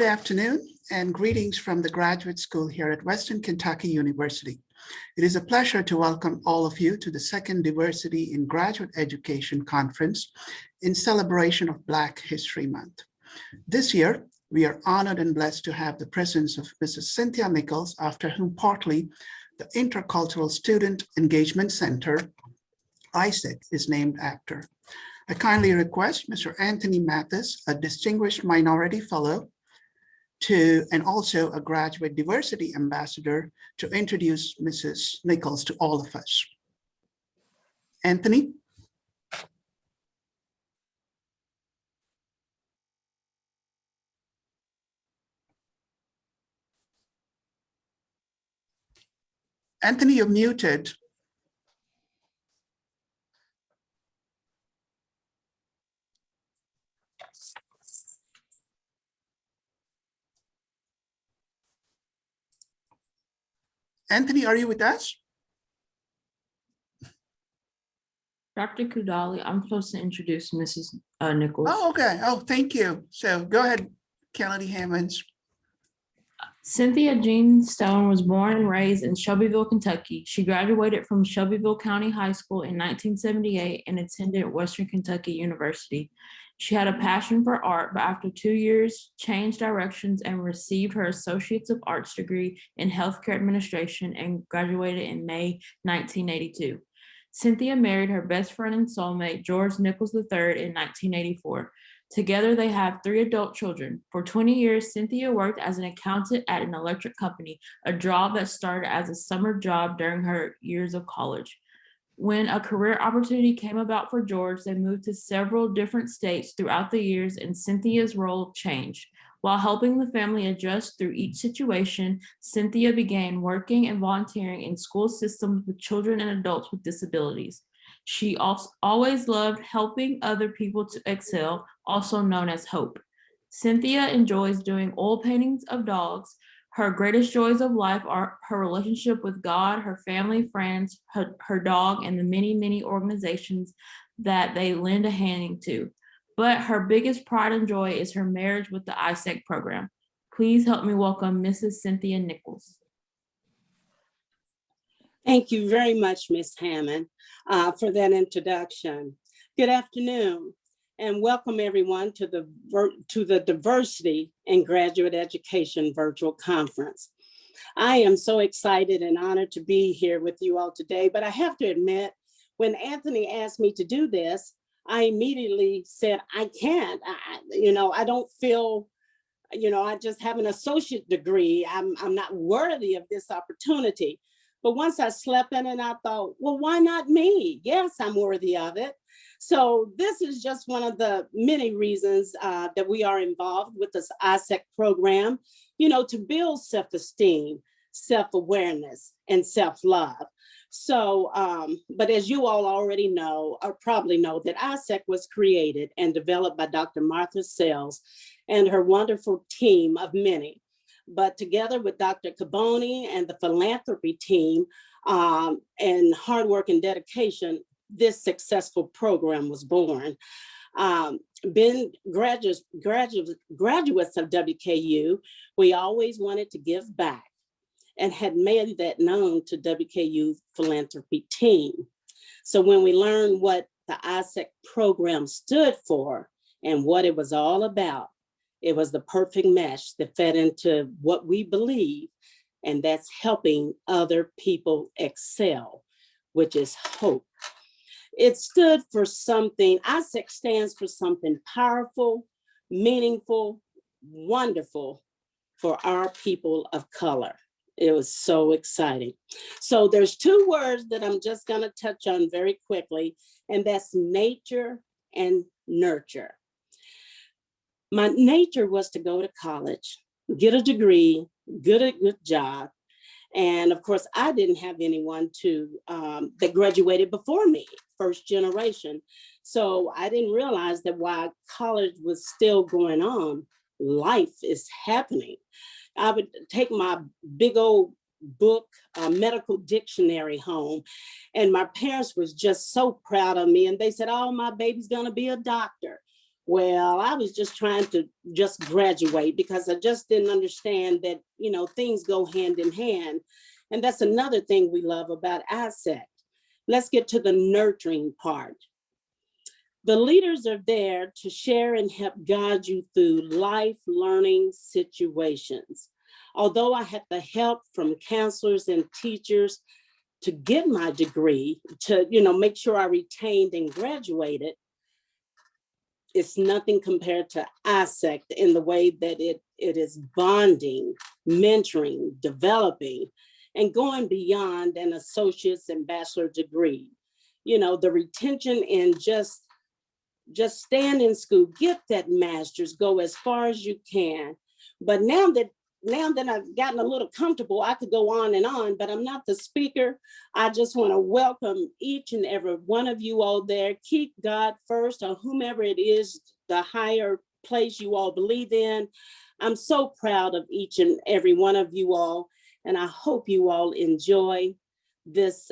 Good afternoon and greetings from the graduate school here at Western Kentucky University. It is a pleasure to welcome all of you to the second Diversity in Graduate Education Conference in celebration of Black History Month. This year, we are honored and blessed to have the presence of Mrs. Cynthia Nichols, after whom partly the Intercultural Student Engagement Center, ISEC, is named after. I kindly request Mr. Anthony Mathis, a distinguished minority fellow and also a graduate diversity ambassador, to introduce Mrs. Nichols to all of us. Anthony? Anthony, you're muted. Anthony, are you with us? Dr. Kudali, I'm supposed to introduce Mrs. Nichols. Oh, okay. Oh, thank you. So go ahead, Kennedy Hammonds. Cynthia Jean Stone was born and raised in Shelbyville, Kentucky. She graduated from Shelbyville County High School in 1978 and attended Western Kentucky University. She had a passion for art, but after 2 years, changed directions and received her Associates of Arts degree in Healthcare Administration and graduated in May 1982. Cynthia married her best friend and soulmate, George Nichols III, in 1984. Together, they have 3 adult children. For 20 years, Cynthia worked as an accountant at an electric company, a job that started as a summer job during her years of college. When a career opportunity came about for George, they moved to several different states throughout the years, and Cynthia's role changed. While helping the family adjust through each situation, Cynthia began working and volunteering in school systems with children and adults with disabilities. She also always loved helping other people to excel, also known as HOPE. Cynthia enjoys doing oil paintings of dogs. Her greatest joys of life are her relationship with God, her family, friends, her dog, and the many, many organizations that they lend a hand to. But her biggest pride and joy is her marriage with the ISEC program. Please help me welcome Mrs. Cynthia Nichols. Thank you very much, Ms. Hammond, for that introduction. Good afternoon, and welcome everyone to the Diversity in Graduate Education virtual conference. I am so excited and honored to be here with you all today, but I have to admit, when Anthony asked me to do this, I immediately said, I can't, I don't feel, I just have an associate degree. I'm not worthy of this opportunity. But once I slept in and I thought, well, why not me? Yes, I'm worthy of it. So this is just one of the many reasons that we are involved with this ISEC program, to build self-esteem, self-awareness, and self-love. So, but as you all already know, or probably know, that ISEC was created and developed by Dr. Martha Sells and her wonderful team of many. But together with Dr. Caboni and the philanthropy team and hard work and dedication, this successful program was born. Being graduates of WKU, we always wanted to give back and had made that known to WKU philanthropy team. So when we learned what the ISEC program stood for and what it was all about, it was the perfect mesh that fed into what we believe, and that's helping other people excel, which is HOPE. It stood for something, ISEC stands for something powerful, meaningful, wonderful for our people of color. It was so exciting. So there's 2 words that I'm just gonna touch on very quickly, and that's nature and nurture. My nature was to go to college, get a degree, get a good job. And of course, I didn't have anyone that graduated before me, first generation. So I didn't realize that while college was still going on, life is happening. I would take my big old book, medical dictionary home, and my parents was just so proud of me. And they said, oh, my baby's gonna be a doctor. Well, I was just trying to just graduate because I just didn't understand that, things go hand in hand. And that's another thing we love about ASEC. Let's get to the nurturing part. The leaders are there to share and help guide you through life learning situations. Although I had the help from counselors and teachers to get my degree, to make sure I retained and graduated, it's nothing compared to ASEC in the way that it is bonding, mentoring, developing, and going beyond an associate's and bachelor degree. The retention in just stand in school, get that master's, go as far as you can. But now that I've gotten a little comfortable, I could go on, but I'm not the speaker. I just want to welcome each and every one of you all there. Keep God first, or whomever it is, the higher place you all believe in. I'm so proud of each and every one of you all, and I hope you all enjoy this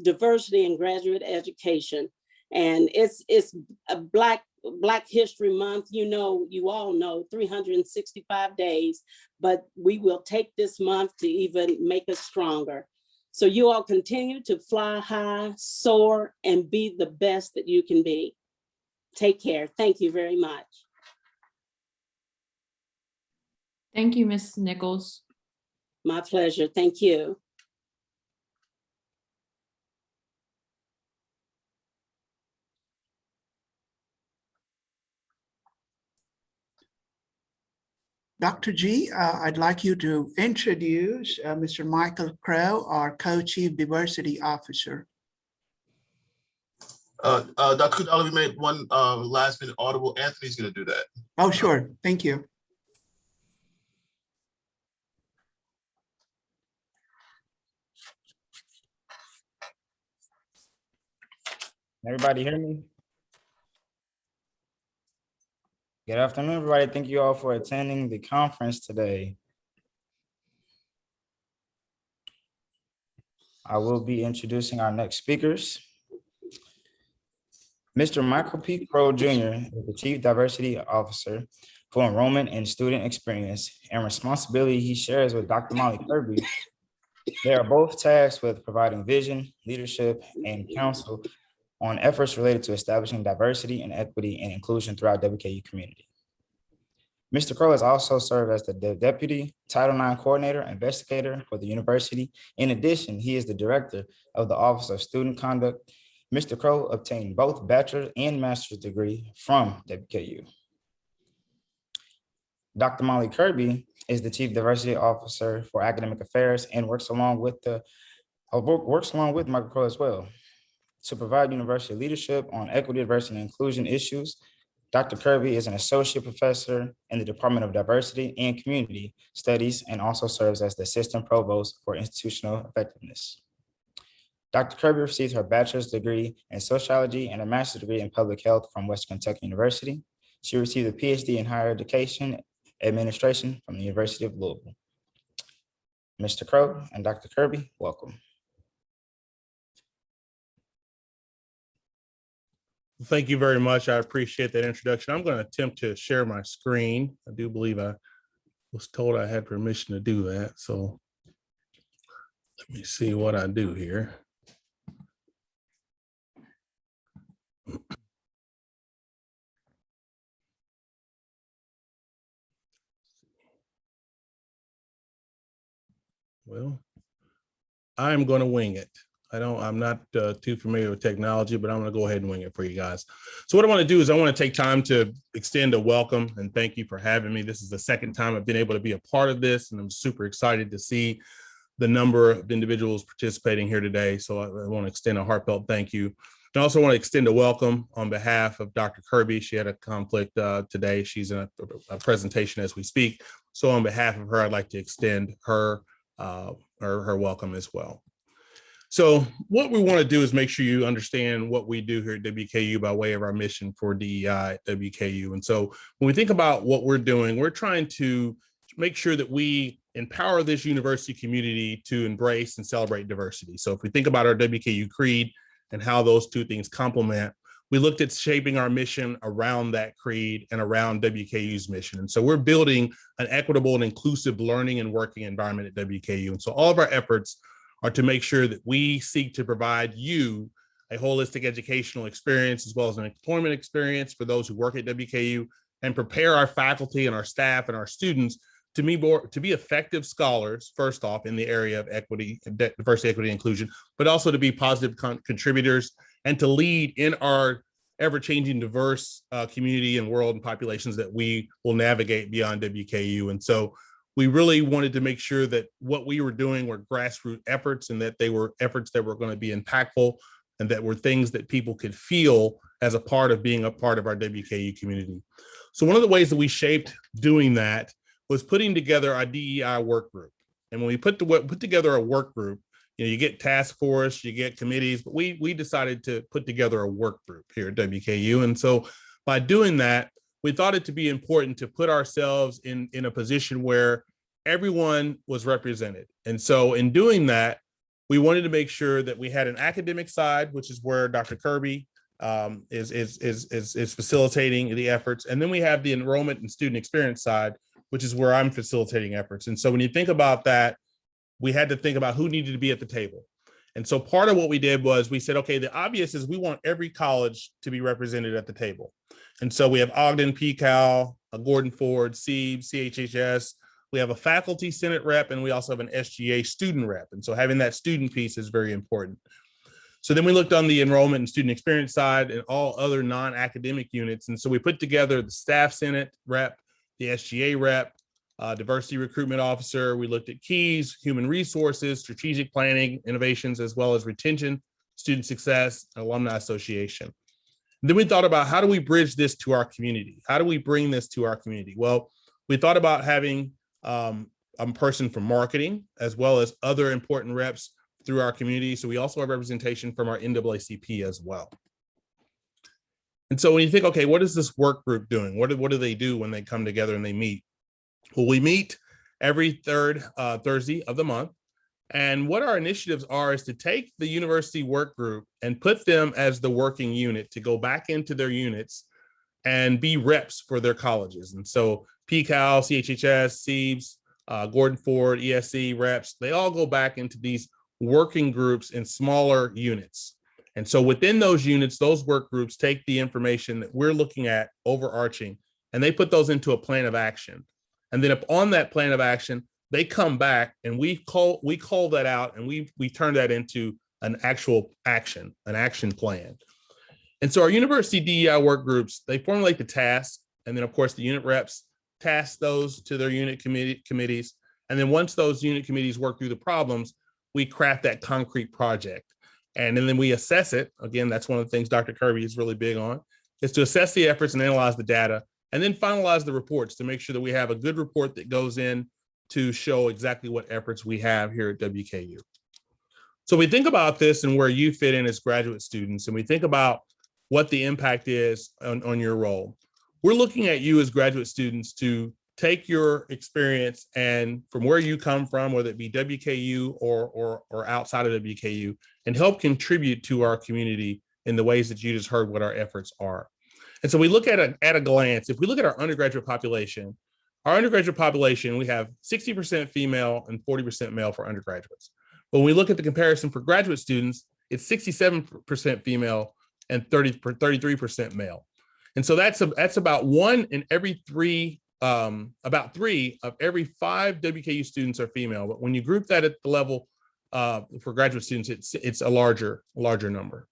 diversity in graduate education. And it's a Black History Month, you all know 365 days, but we will take this month to even make us stronger. So you all continue to fly high, soar, and be the best that you can be. Take care. Thank you very much. Thank you, Ms. Nichols. My pleasure. Thank you. Dr. G, I'd like you to introduce Mr. Michael Crow, our Co-Chief Diversity Officer. Dr. Kudala, we made one last minute audible. Anthony's going to do that. Oh, sure. Thank you. Everybody hear me? Good afternoon, everybody. Thank you all for attending the conference today. I will be introducing our next speakers. Mr. Michael P. Crow Jr. is the Chief Diversity Officer for Enrollment and Student Experience and responsibility he shares with Dr. Molly Kirby. They are both tasked with providing vision, leadership, and counsel on efforts related to establishing diversity and equity and inclusion throughout WKU community. Mr. Crow has also served as the Deputy Title IX Coordinator Investigator for the university. In addition, he is the Director of the Office of Student Conduct. Mr. Crow obtained both bachelor's and master's degree from WKU. Dr. Molly Kirby is the Chief Diversity Officer for Academic Affairs and works along with Michael Crow as well to provide university leadership on equity, diversity, and inclusion issues. Dr. Kirby is an associate professor in the Department of Diversity and Community Studies and also serves as the Assistant Provost for Institutional Effectiveness. Dr. Kirby received her bachelor's degree in sociology and a master's degree in public health from Western Kentucky University. She received a PhD in higher education administration from the University of Louisville. Mr. Crow and Dr. Kirby, welcome. Thank you very much. I appreciate that introduction. I'm going to attempt to share my screen. I do believe I was told I had permission to do that. So let me see what I do here. Well, I'm going to wing it. I'm not too familiar with technology, but I'm going to go ahead and wing it for you guys. So what I want to do is I want to take time to extend a welcome and thank you for having me. This is the second time I've been able to be a part of this, and I'm super excited to see the number of individuals participating here today. So I want to extend a heartfelt thank you. I also want to extend a welcome on behalf of Dr. Kirby. She had a conflict today. She's in a presentation as we speak. So on behalf of her, I'd like to extend her welcome as well. So what we want to do is make sure you understand what we do here at WKU by way of our mission for DEI at WKU. And so when we think about what we're doing, we're trying to make sure that we empower this university community to embrace and celebrate diversity. So if we think about our WKU creed and how those two things complement, we looked at shaping our mission around that creed and around WKU's mission. And so we're building an equitable and inclusive learning and working environment at WKU. And so all of our efforts are to make sure that we seek to provide you a holistic educational experience as well as an employment experience for those who work at WKU, and prepare our faculty and our staff and our students to be effective scholars, first off, in the area of equity, diversity, equity, inclusion, but also to be positive contributors and to lead in our ever-changing diverse community and world and populations that we will navigate beyond WKU. And so we really wanted to make sure that what we were doing were grassroots efforts, and that they were efforts that were going to be impactful, and that were things that people could feel as a part of being a part of our WKU community. So one of the ways that we shaped doing that was putting together our DEI work group. And when we put together a work group, you get task force, you get committees, but we decided to put together a work group here at WKU. And so by doing that, we thought it to be important to put ourselves in a position where everyone was represented. And so in doing that, we wanted to make sure that we had an academic side, which is where Dr. Kirby is facilitating the efforts. And then we have the enrollment and student experience side, which is where I'm facilitating efforts. And so when you think about that, we had to think about who needed to be at the table. And so part of what we did was we said, okay, the obvious is we want every college to be represented at the table. And so we have Ogden, PCAL, Gordon Ford, CEBS, CHHS. We have a faculty senate rep, and we also have an SGA student rep. And so having that student piece is very important. So then we looked on the enrollment and student experience side and all other non-academic units. And so we put together the staff senate rep, the SGA rep, diversity recruitment officer. We looked at keys, human resources, strategic planning, innovations, as well as retention, student success, and alumni association. Then we thought about, how do we bridge this to our community? How do we bring this to our community? Well, we thought about having a person from marketing, as well as other important reps through our community. So we also have representation from our NAACP as well. And so when you think, okay, what is this work group doing? What do they do when they come together and they meet? Well, we meet every third Thursday of the month. And what our initiatives are is to take the university work group and put them as the working unit to go back into their units and be reps for their colleges. And so PCAL, CHHS, CEBS, Gordon Ford, ESC reps, they all go back into these working groups in smaller units. And so within those units, those work groups take the information that we're looking at overarching, and they put those into a plan of action. And then upon that plan of action, they come back and we call that out, and we turn that into an actual action, an action plan. And so our university DEI work groups, they formulate the task, and then of course the unit reps task those to their unit committees. And then once those unit committees work through the problems, we craft that concrete project. And then we assess it. Again, that's one of the things Dr. Kirby is really big on, is to assess the efforts and analyze the data, and then finalize the reports to make sure that we have a good report that goes in to show exactly what efforts we have here at WKU. So we think about this and where you fit in as graduate students, and we think about what the impact is on your role. We're looking at you as graduate students to take your experience and from where you come from, whether it be WKU or outside of WKU, and help contribute to our community in the ways that you just heard what our efforts are. And so we look at a glance, if we look at our undergraduate population, we have 60% female and 40% male for undergraduates. But when we look at the comparison for graduate students, it's 67% female and 33% male. And so that's about about 3 of every 5 WKU students are female. But when you group that at the level for graduate students, it's a larger number.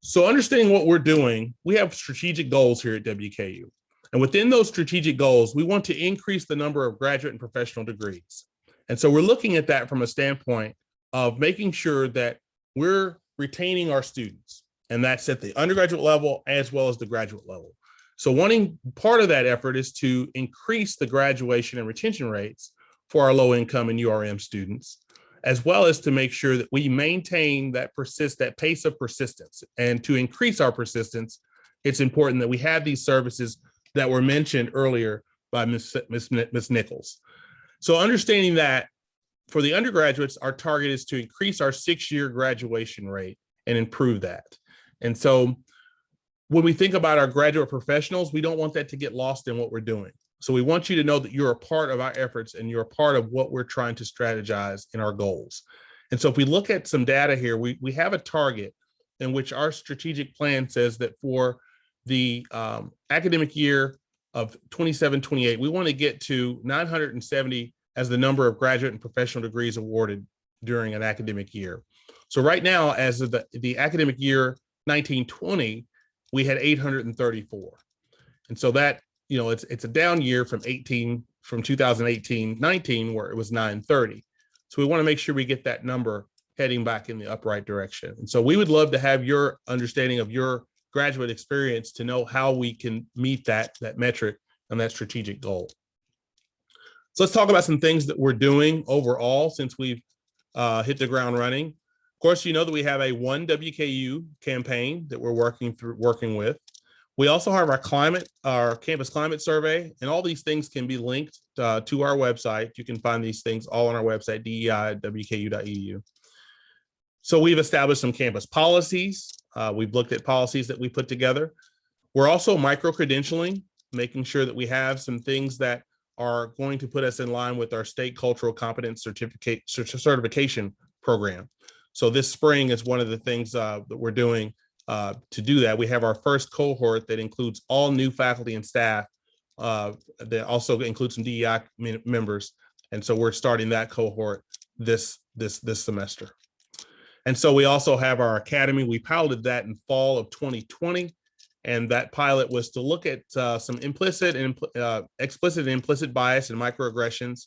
So understanding what we're doing, we have strategic goals here at WKU. And within those strategic goals, we want to increase the number of graduate and professional degrees. And so we're looking at that from a standpoint of making sure that we're retaining our students. And that's at the undergraduate level as well as the graduate level. So part of that effort is to increase the graduation and retention rates for our low income and URM students, as well as to make sure that we maintain that pace of persistence. And to increase our persistence, it's important that we have these services that were mentioned earlier by Ms. Nichols. So understanding that for the undergraduates, our target is to increase our 6-year graduation rate and improve that. And so when we think about our graduate professionals, we don't want that to get lost in what we're doing. So we want you to know that you're a part of our efforts and you're a part of what we're trying to strategize in our goals. And so if we look at some data here, we have a target in which our strategic plan says that for the academic year of 27-28, we want to get to 970 as the number of graduate and professional degrees awarded during an academic year. So right now, as of the academic year 19-20, we had 834. And so that, you know, it's a down year from 2018-19, where it was 930. So we want to make sure we get that number heading back in the upright direction. And so we would love to have your understanding of your graduate experience to know how we can meet that metric and that strategic goal. So let's talk about some things that we're doing overall since we've hit the ground running. Of course, you know that we have a One WKU campaign that we're working with. We also have our campus climate survey, and all these things can be linked to our website. You can find these things all on our website, dei.wku.edu. So we've established some campus policies. We've looked at policies that we put together. We're also micro-credentialing, making sure that we have some things that are going to put us in line with our state cultural competence certification program. So this spring is one of the things that we're doing to do that. We have our first cohort that includes all new faculty and staff that also includes some DEI members. And so we're starting that cohort this semester. And so we also have our academy. We piloted that in fall of 2020. And that pilot was to look at some explicit and implicit bias and microaggressions,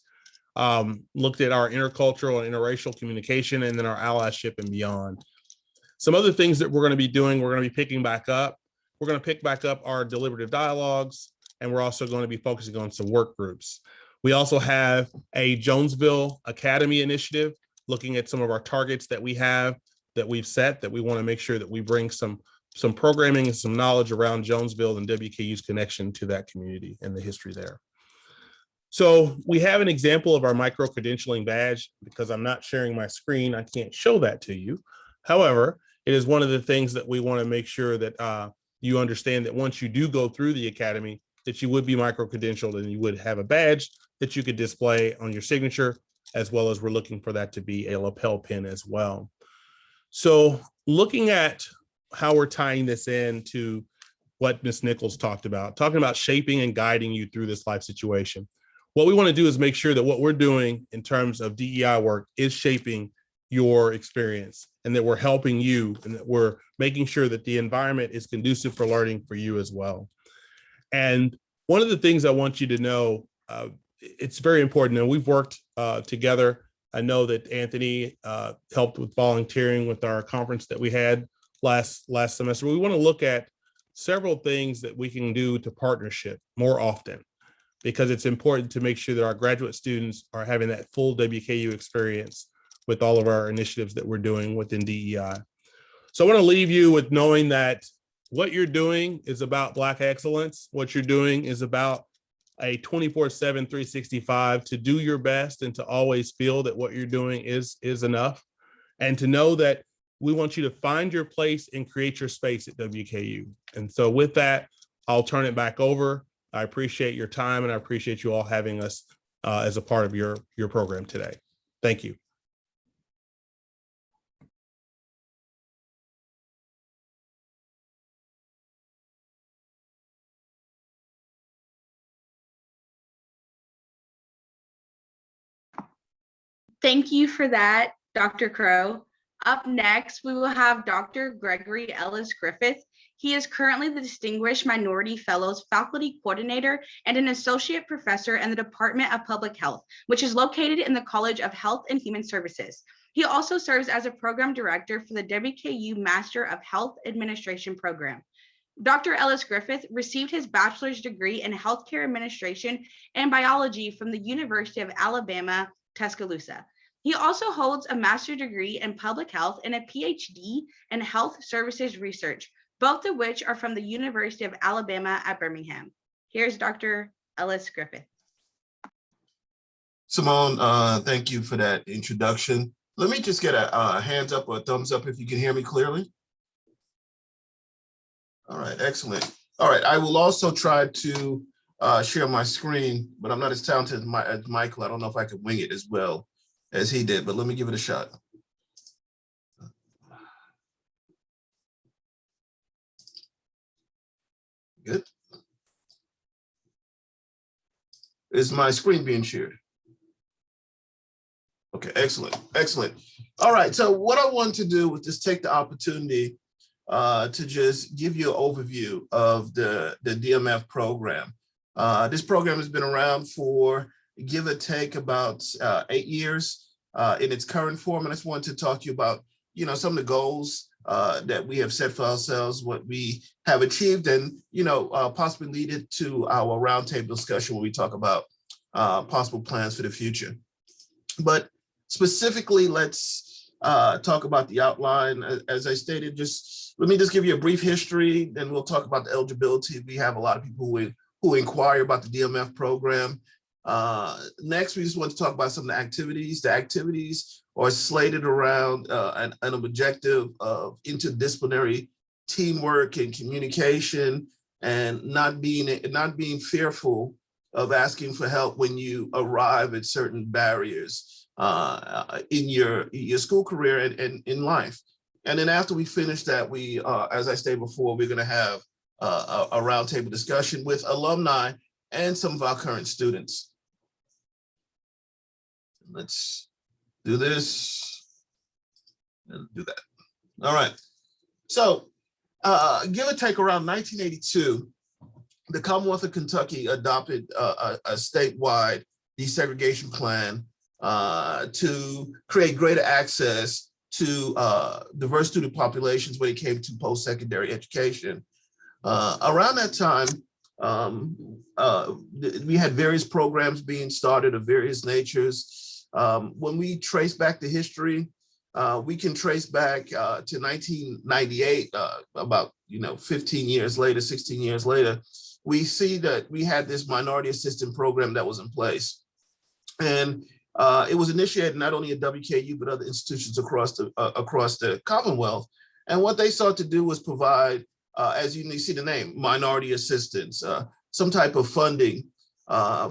looked at our intercultural and interracial communication, and then our allyship and beyond. Some other things that we're going to be doing, we're going to be picking back up. We're going to pick back up our deliberative dialogues, and we're also going to be focusing on some work groups. We also have a Jonesville Academy initiative, looking at some of our targets that we have, that we've set, that we want to make sure that we bring some programming and some knowledge around Jonesville and WKU's connection to that community and the history there. So we have an example of our micro-credentialing badge. Because I'm not sharing my screen, I can't show that to you. However, it is one of the things that we want to make sure that you understand that once you do go through the academy, that you would be micro-credentialed and you would have a badge that you could display on your signature, as well as we're looking for that to be a lapel pin as well. So looking at how we're tying this into what Ms. Nichols talking about shaping and guiding you through this life situation. What we want to do is make sure that what we're doing in terms of DEI work is shaping your experience, and that we're helping you, and that we're making sure that the environment is conducive for learning for you as well. And one of the things I want you to know, it's very important, and we've worked together. I know that Anthony helped with volunteering with our conference that we had last semester. We want to look at several things that we can do to partnership more often, because it's important to make sure that our graduate students are having that full WKU experience with all of our initiatives that we're doing within DEI. So I want to leave you with knowing that what you're doing is about Black excellence. What you're doing is about a 24/7, 365 to do your best and to always feel that what you're doing is enough, and to know that we want you to find your place and create your space at WKU. And so with that, I'll turn it back over. I appreciate your time, and I appreciate you all having us as a part of your program today. Thank you. Thank you for that, Dr. Crow. Up next, we will have Dr. Gregory Ellis Griffith. He is currently the Distinguished Minority Fellows Faculty Coordinator and an Associate Professor in the Department of Public Health, which is located in the College of Health and Human Services. He also serves as a Program Director for the WKU Master of Health Administration program. Dr. Ellis Griffith received his bachelor's degree in Healthcare Administration and Biology from the University of Alabama, Tuscaloosa. He also holds a master's degree in public health and a PhD in health services research, both of which are from the University of Alabama at Birmingham. Here's Dr. Ellis Griffith. Simone, thank you for that introduction. Let me just get a hands up or a thumbs up if you can hear me clearly. All right, excellent. All right, I will also try to share my screen, but I'm not as talented as Michael. I don't know if I could wing it as well as he did, but let me give it a shot. Good. Is my screen being shared? Okay, excellent, excellent. All right, so what I want to do was just take the opportunity to just give you an overview of the DMF program. This program has been around for give or take about 8 years in its current form. And I just wanted to talk to you about, some of the goals that we have set for ourselves, what we have achieved, and, possibly lead it to our roundtable discussion when we talk about possible plans for the future. But specifically, let's talk about the outline. As I stated, let me just give you a brief history, then we'll talk about the eligibility. We have a lot of people who inquire about the DMF program. Next, we just want to talk about some of the activities. The activities are slated around an objective of interdisciplinary teamwork and communication, and not being fearful of asking for help when you arrive at certain barriers in your school career and in life. And then after we finish that, we, as I stated before, we're going to have a roundtable discussion with alumni and some of our current students. Let's do this and do that. All right. So give or take around 1982, the Commonwealth of Kentucky adopted a statewide desegregation plan to create greater access to diverse student populations when it came to post-secondary education. Around that time, we had various programs being started of various natures. When we trace back the history, we can trace back to 1998, about 15 years later, 16 years later, we see that we had this minority assistance program that was in place. And it was initiated not only at WKU, but other institutions across the Commonwealth. And what they sought to do was provide, as you see the name, minority assistance, some type of funding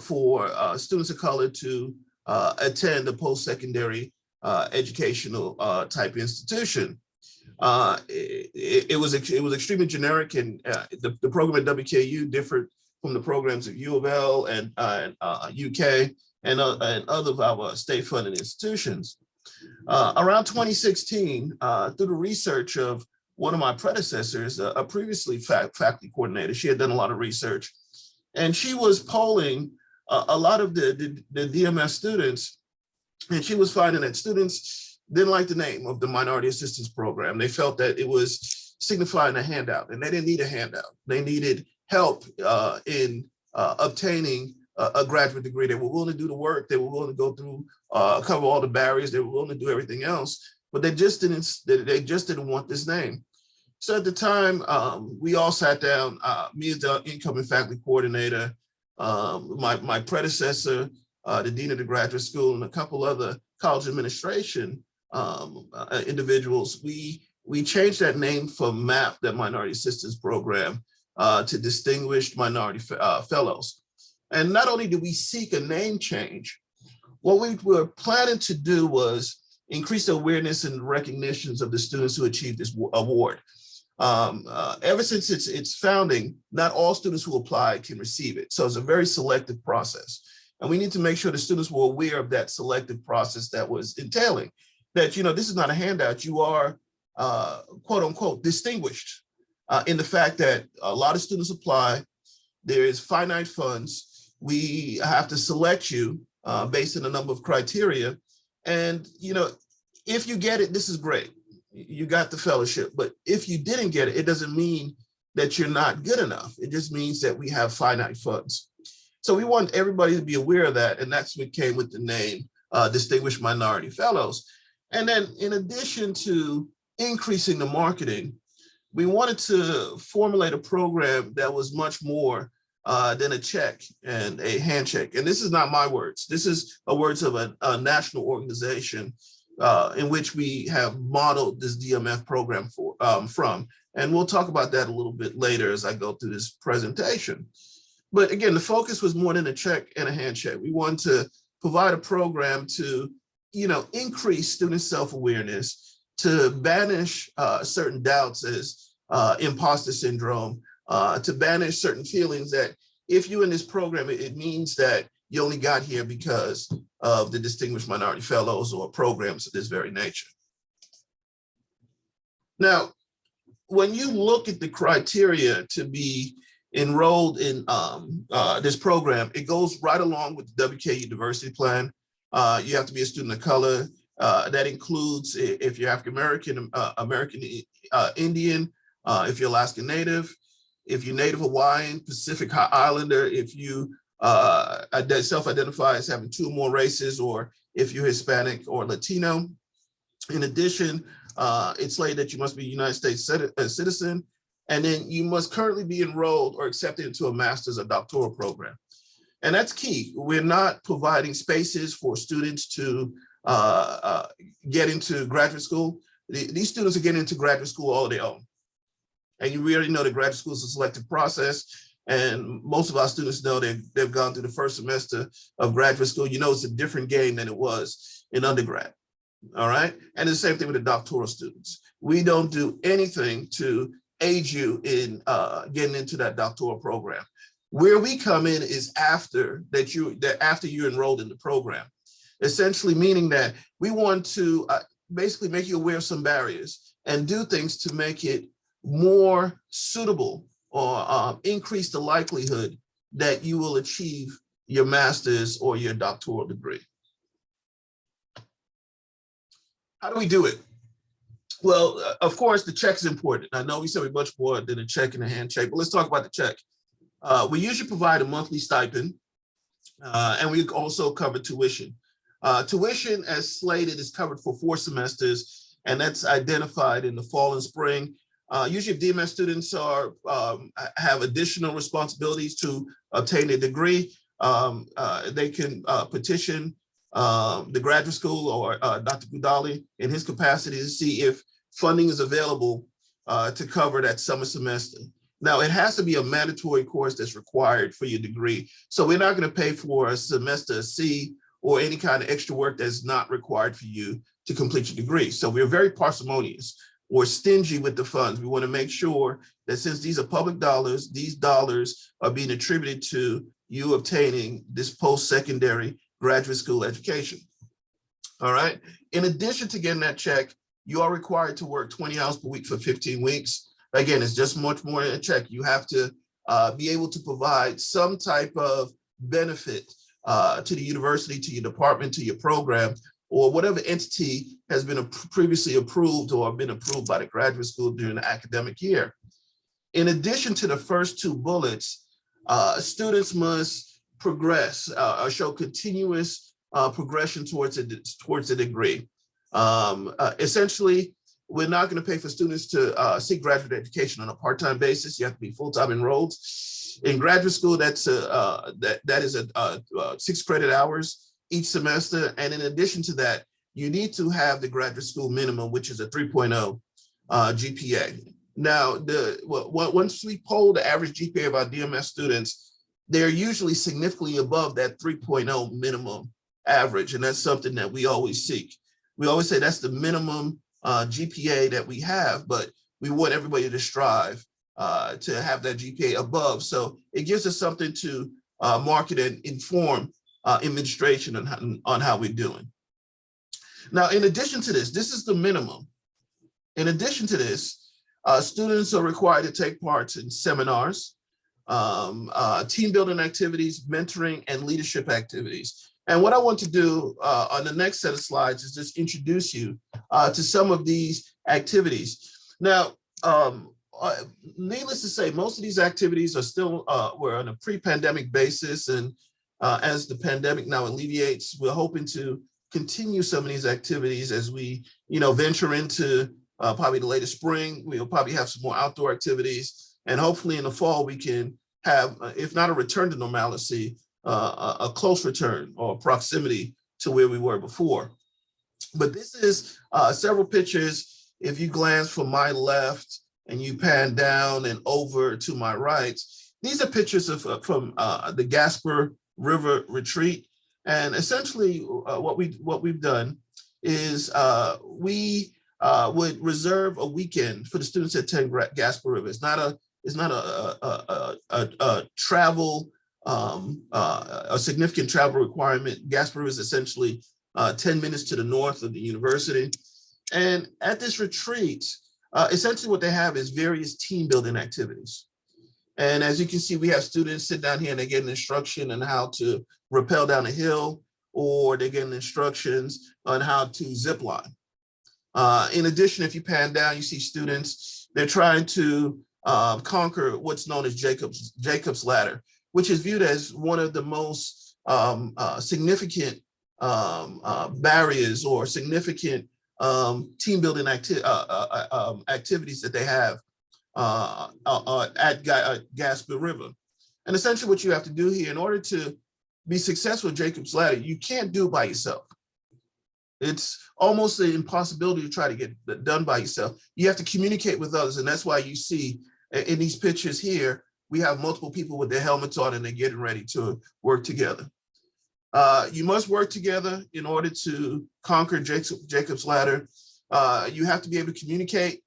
for students of color to attend a post-secondary educational type institution. It was extremely generic, and the program at WKU differed from the programs at U of L and UK and other of our state-funded institutions. Around 2016, through the research of one of my predecessors, a previously faculty coordinator, she had done a lot of research, and she was polling a lot of the DMS students, and she was finding that students didn't like the name of the Minority Assistance Program. They felt that it was signifying a handout, and they didn't need a handout. They needed help in obtaining a graduate degree. They were willing to do the work. They were willing to go through, cover all the barriers. They were willing to do everything else, but they just didn't want this name. So at the time, we all sat down, me as the incoming faculty coordinator, my predecessor, the dean of the graduate school, and a couple other college administration individuals. We changed that name from MAP, that Minority Assistance Program, to Distinguished Minority Fellows. And not only did we seek a name change, what we were planning to do was increase the awareness and recognitions of the students who achieved this award. Ever since its founding, not all students who apply can receive it. So it's a very selective process. And we need to make sure the students were aware of that selective process that was entailing that, this is not a handout. You are, quote unquote, distinguished in the fact that a lot of students apply. There is finite funds. We have to select you based on a number of criteria. And, if you get it, this is great. You got the fellowship. But if you didn't get it, it doesn't mean that you're not good enough. It just means that we have finite funds. So we want everybody to be aware of that. And that's what came with the name Distinguished Minority Fellows. And then in addition to increasing the marketing, we wanted to formulate a program that was much more than a check and a handshake. And this is not my words. This is the words of a national organization in which we have modeled this DMF program from. And we'll talk about that a little bit later as I go through this presentation. But again, the focus was more than a check and a handshake. We wanted to provide a program to, increase student self-awareness, to banish certain doubts as imposter syndrome, to banish certain feelings that if you're in this program, it means that you only got here because of the Distinguished Minority Fellows or programs of this very nature. Now, when you look at the criteria to be enrolled in this program, it goes right along with the WKU diversity plan. You have to be a student of color. That includes if you're African American, American Indian, if you're Alaska Native, if you're Native Hawaiian, Pacific Islander, if you self-identify as having 2 or more races, or if you're Hispanic or Latino. In addition, it's slated that you must be a United States citizen, and then you must currently be enrolled or accepted into a master's or doctoral program. And that's key. We're not providing spaces for students to get into graduate school. These students are getting into graduate school all on their own. And you already know that graduate school is a selective process. And most of our students know they've gone through the first semester of graduate school. It's a different game than it was in undergrad. All right. And the same thing with the doctoral students. We don't do anything to aid you in getting into that doctoral program. Where we come in is after you're enrolled in the program, essentially meaning that we want to basically make you aware of some barriers and do things to make it more suitable or increase the likelihood that you will achieve your master's or your doctoral degree. How do we do it? Well, of course, the check is important. I know we said we're much more than a check and a handshake, but let's talk about the check. We usually provide a monthly stipend, and we also cover tuition. Tuition, as slated, is covered for 4 semesters, and that's identified in the fall and spring. Usually, if DMS students have additional responsibilities to obtain a degree, they can petition the graduate school or Dr. Gudali in his capacity to see if funding is available to cover that summer semester. Now, it has to be a mandatory course that's required for your degree. So we're not going to pay for a semester C or any kind of extra work that's not required for you to complete your degree. So we're very parsimonious or stingy with the funds. We want to make sure that since these are public dollars, these dollars are being attributed to you obtaining this post-secondary graduate school education. All right. In addition to getting that check, you are required to work 20 hours per week for 15 weeks. Again, it's just much more than a check. You have to be able to provide some type of benefit to the university, to your department, to your program, or whatever entity has been previously approved or been approved by the graduate school during the academic year. In addition to the first 2 bullets, students must progress or show continuous progression towards a degree. Essentially, we're not going to pay for students to seek graduate education on a part-time basis. You have to be full-time enrolled. In graduate school, that is 6 credit hours each semester. And in addition to that, you need to have the graduate school minimum, which is a 3.0 GPA. Now, once we poll the average GPA of our DMS students, they're usually significantly above that 3.0 minimum average. And that's something that we always seek. We always say that's the minimum GPA that we have, but we want everybody to strive to have that GPA above. So it gives us something to market and inform administration on how we're doing. Now, in addition to this is the minimum. In addition to this, students are required to take part in seminars, team building activities, mentoring, and leadership activities. And what I want to do on the next set of slides is just introduce you to some of these activities. Now, needless to say, most of these activities are still were on a pre-pandemic basis, and as the pandemic now alleviates, we're hoping to continue some of these activities as we, venture into probably the later spring. We'll probably have some more outdoor activities, and hopefully in the fall we can have, if not a return to normalcy, a close return or proximity to where we were before. But this is several pictures. If you glance from my left and you pan down and over to my right, these are pictures of from the Gasper River Retreat. And essentially what we've done is we would reserve a weekend for the students that attend Gasper River. It's not a travel, a significant travel requirement. Gasper River is essentially 10 minutes to the north of the university. And at this retreat, essentially what they have is various team building activities. And as you can see, we have students sit down here and they get an instruction on how to rappel down a hill, or they get instructions on how to zip line. In addition, if you pan down, you see students, they're trying to conquer what's known as Jacob's Ladder, which is viewed as one of the most significant barriers or significant team building activities that they have at Gasper River. And essentially what you have to do here, in order to be successful with Jacob's Ladder, you can't do it by yourself. It's almost an impossibility to try to get that done by yourself. You have to communicate with others. And that's why you see in these pictures here, we have multiple people with their helmets on and they're getting ready to work together. You must work together in order to conquer Jacob's Ladder. You have to be able to communicate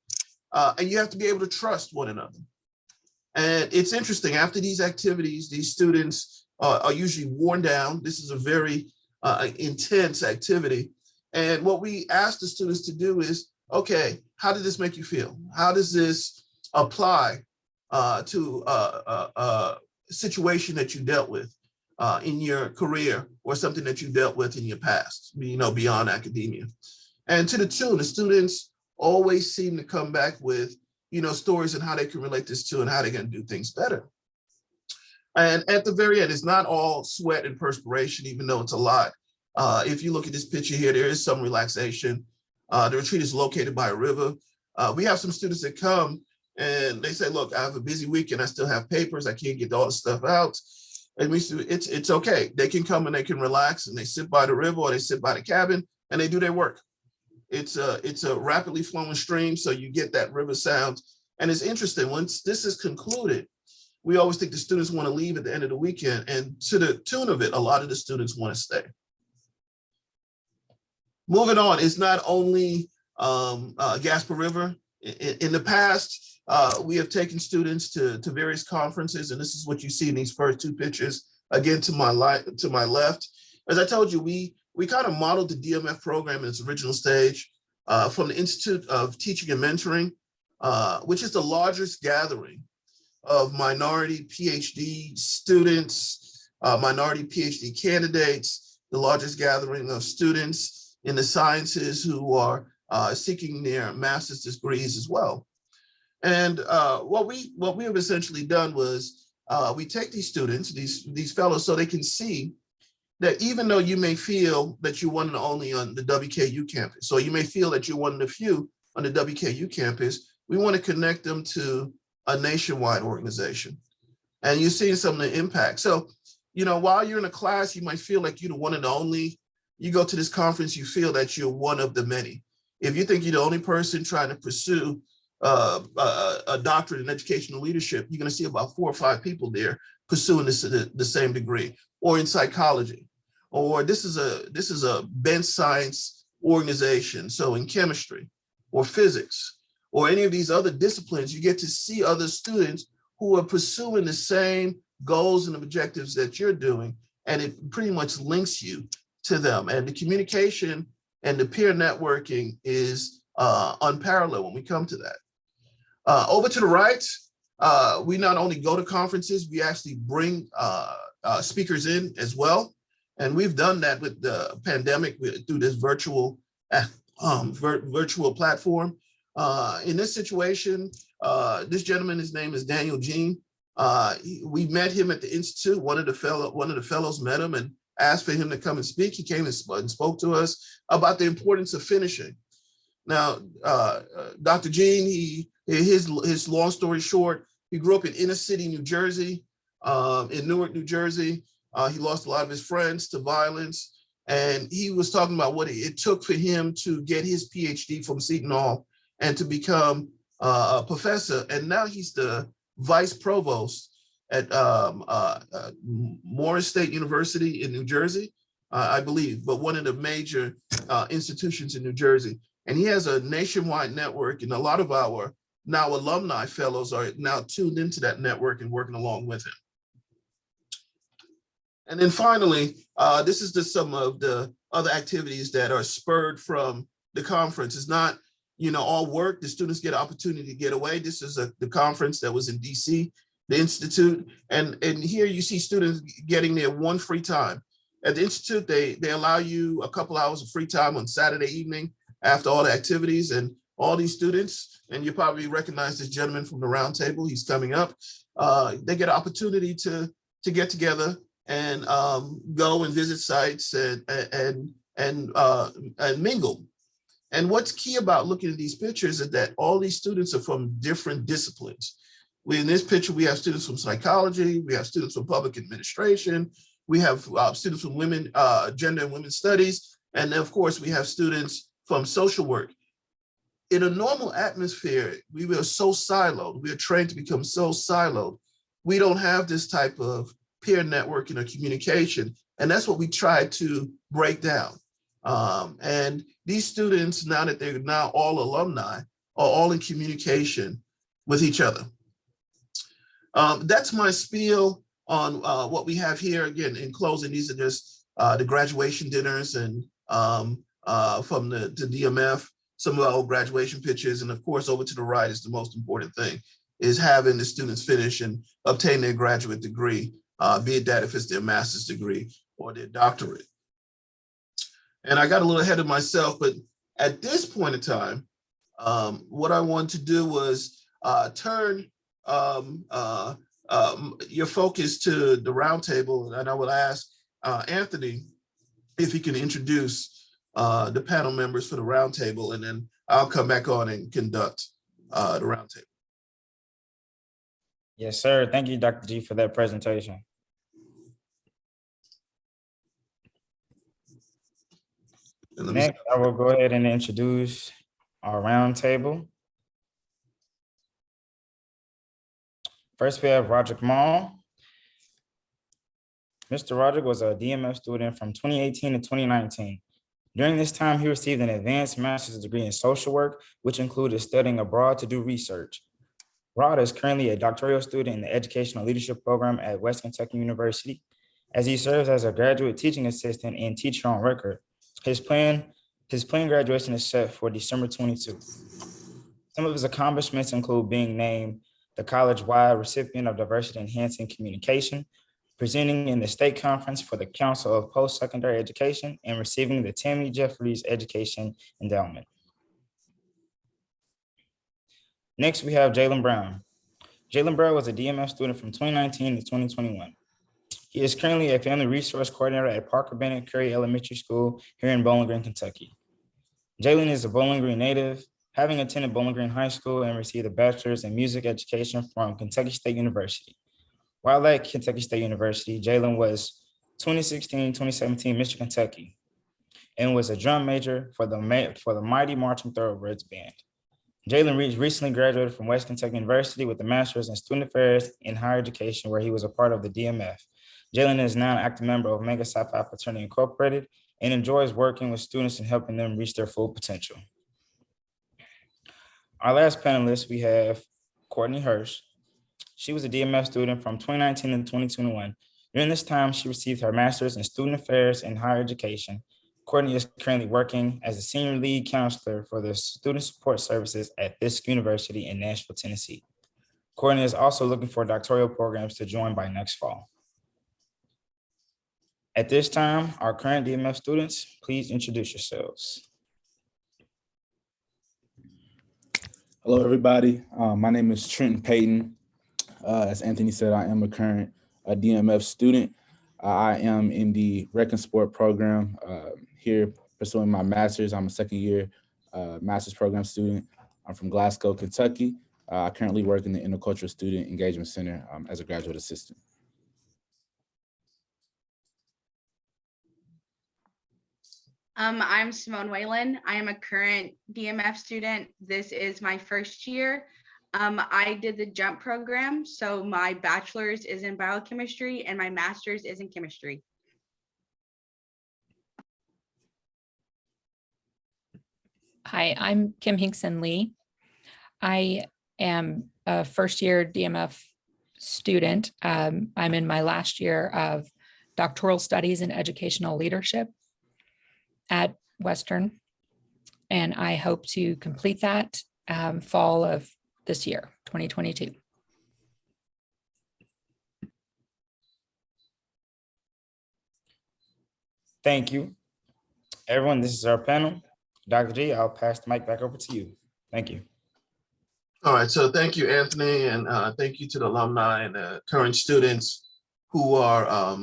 and you have to be able to trust one another. And it's interesting, after these activities, these students are usually worn down. This is a very intense activity. And what we ask the students to do is, okay, how did this make you feel? How does this apply to a situation that you dealt with in your career, or something that you dealt with in your past, beyond academia? And to the tune, the students always seem to come back with, stories on how they can relate this to and how they're going to do things better. And at the very end, it's not all sweat and perspiration, even though it's a lot. If you look at this picture here, there is some relaxation. The retreat is located by a river. We have some students that come and they say, look, I have a busy week and I still have papers. I can't get all the stuff out. And it's okay. They can come and they can relax and they sit by the river or they sit by the cabin and they do their work. It's a rapidly flowing stream, so you get that river sound. And it's interesting, once this is concluded, we always think the students want to leave at the end of the weekend, and to the tune of it, a lot of the students want to stay. Moving on, it's not only Gasper River. In the past, we have taken students to various conferences, and this is what you see in these first two pictures. Again, to my left, as I told you, we kind of modeled the DMF program in its original stage from the Institute of Teaching and Mentoring, which is the largest gathering of minority PhD students, minority PhD candidates, the largest gathering of students in the sciences who are seeking their master's degrees as well. And what we have essentially done was we take these students, these fellows, so they can see that even though you may feel that you're one and only on the WKU campus, or you may feel that you're one of the few on the WKU campus, we want to connect them to a nationwide organization. And you're seeing some of the impact. So, while you're in a class, you might feel like you're the one and only. You go to this conference, you feel that you're one of the many. If you think you're the only person trying to pursue a doctorate in educational leadership, you're going to see about 4 or 5 people there pursuing the same degree, or in psychology, or this is a bench science organization. So in chemistry or physics or any of these other disciplines, you get to see other students who are pursuing the same goals and objectives that you're doing, and it pretty much links you to them. And the communication and the peer networking is unparalleled when we come to that. Over to the right, we not only go to conferences, we actually bring speakers in as well. And we've done that with the pandemic through this virtual platform. In this situation, this gentleman, his name is Daniel Jean. We met him at the Institute. One of the fellows met him and asked for him to come and speak. He came and spoke to us about the importance of finishing. Now, Dr. Jean, his long story short, he grew up in inner city New Jersey, in Newark, New Jersey. He lost a lot of his friends to violence, and he was talking about what it took for him to get his PhD from Seton Hall and to become professor, and now he's the vice provost at Morris State University in New Jersey, I believe, but one of the major institutions in New Jersey. And he has a nationwide network, and a lot of our now alumni fellows are now tuned into that network and working along with him. And then finally, this is just some of the other activities that are spurred from the conference. It's not, all work. The students get an opportunity to get away. This is the conference that was in DC, the Institute. And here you see students getting their one free time. At the Institute, they allow you a couple hours of free time on Saturday evening after all the activities, and all these students, and you probably recognize this gentleman from the round table, he's coming up, they get an opportunity to get together and go and visit sites and mingle. And what's key about looking at these pictures is that all these students are from different disciplines. In this picture, we have students from psychology, we have students from public administration, we have students from women, gender and women's studies, and of course, we have students from social work. In a normal atmosphere, we are so siloed. We are trained to become so siloed. We don't have this type of peer networking or communication, and that's what we try to break down. And these students, now that they're now all alumni, are all in communication with each other. That's my spiel on what we have here. Again, in closing, these are just the graduation dinners and from the DMF, some of our graduation pictures, and of course, over to the right is the most important thing, is having the students finish and obtain their graduate degree, be it that if it's their master's degree or their doctorate. And I got a little ahead of myself, but at this point in time, what I wanted to do was turn your focus to the roundtable, and I will ask Anthony if he can introduce the panel members for the roundtable, and then I'll come back on and conduct the roundtable. Yes, sir. Thank you, Dr. G, for that presentation. Next, I will go ahead and introduce our roundtable. First, we have Roderick Mall. Mr. Roderick was a DMF student from 2018 to 2019. During this time, he received an advanced master's degree in social work, which included studying abroad to do research. Rod is currently a doctoral student in the Educational Leadership Program at West Kentucky University. As he serves as a graduate teaching assistant and teacher on record, his planned graduation is set for December 22. Some of his accomplishments include being named the college-wide recipient of Diversity Enhancing Communication, presenting in the state conference for the Council of Post-Secondary Education, and receiving the Tammy Jeffries Education Endowment. Next, we have Jalen Brown. Jalen Brown was a DMF student from 2019 to 2021. He is currently a family resource coordinator at Parker Bennett Curry Elementary School here in Bowling Green, Kentucky. Jalen is a Bowling Green native, having attended Bowling Green High School and received a bachelor's in music education from Kentucky State University. While at Kentucky State University, Jalen was 2016-2017 Mr. Kentucky and was a drum major for the Mighty Marching Thoroughbreds Band. Jalen recently graduated from West Kentucky University with a master's in student affairs in higher education, where he was a part of the DMF. Jalen is now an active member of Omega Psi Phi Fraternity Incorporated and enjoys working with students and helping them reach their full potential. Our last panelist, we have Courtney Hirsch. She was a DMF student from 2019 to 2021. During this time, she received her master's in student affairs and higher education. Courtney is currently working as a senior lead counselor for the student support services at Fisk University in Nashville, Tennessee. Courtney is also looking for doctoral programs to join by next fall. At this time, our current DMF students, please introduce yourselves. Hello, everybody. My name is Trenton Payton. As Anthony said, I am a current DMF student. I am in the Rec and Sport program here pursuing my master's. I'm a second year master's program student. I'm from Glasgow, Kentucky. I currently work in the Intercultural Student Engagement Center as a graduate assistant. I'm Simone Whalen. I am a current DMF student. This is my first year. I did the JUMP program, so my bachelor's is in biochemistry and my master's is in chemistry. Hi, I'm Kim Hinkson Lee. I am a first year DMF student. I'm in my last year of doctoral studies in educational leadership at Western. And I hope to complete that fall of this year, 2022. Thank you. Everyone, this is our panel. Dr. G, I'll pass the mic back over to you. Thank you. All right, so thank you, Anthony, and thank you to the alumni and the current students who are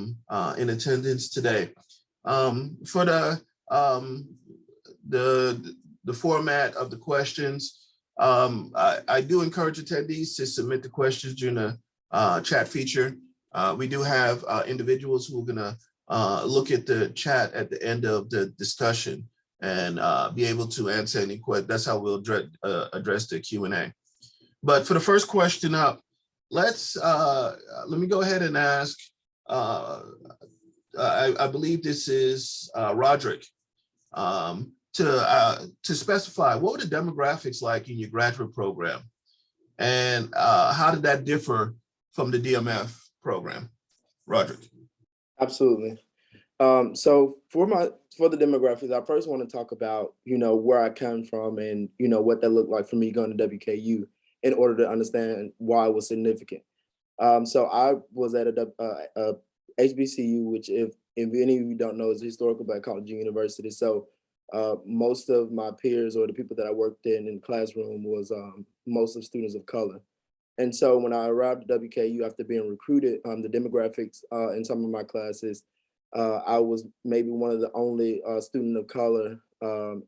in attendance today. For the format of the questions, I do encourage attendees to submit the questions during the chat feature. We do have individuals who are gonna look at the chat at the end of the discussion and be able to answer any questions. That's how we'll address the Q&A. But for the first question up, let me go ahead and ask, I believe this is Roderick, to specify what were the demographics like in your graduate program, and how did that differ from the DMF program? Roderick. Absolutely. So for the demographics, I first want to talk about, where I come from and, what that looked like for me going to WKU in order to understand why it was significant. So I was at a HBCU, which if any of you don't know, is a historical black college and university. So most of my peers or the people that I worked in the classroom was most of students of color. And so when I arrived at WKU after being recruited, the demographics in some of my classes, I was maybe one of the only student of color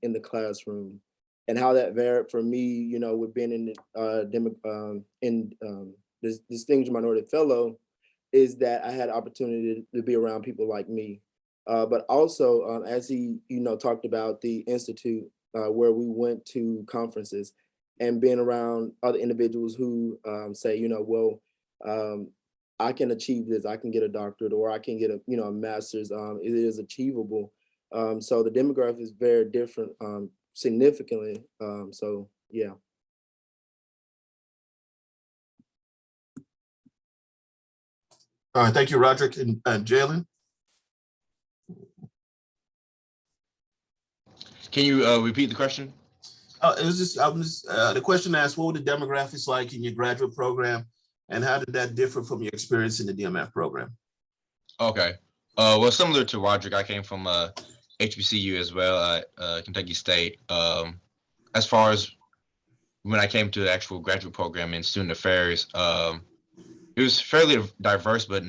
in the classroom. And how that varied for me, with being in this Distinguished Minority Fellow, is that I had opportunity to be around people like me. But also, as he, talked about the Institute, where we went to conferences and being around other individuals who say, well, I can achieve this, I can get a doctorate, or I can get a master's. It is achievable. So the demographic is very different, significantly. So yeah. All right, thank you, Roderick. And Jalen? Can you repeat the question? It was just, the question asked, what were the demographics like in your graduate program, and how did that differ from your experience in the DMF program? Okay. Well, similar to Roderick, I came from HBCU as well at Kentucky State. As far as when I came to the actual graduate program in student affairs, it was fairly diverse, but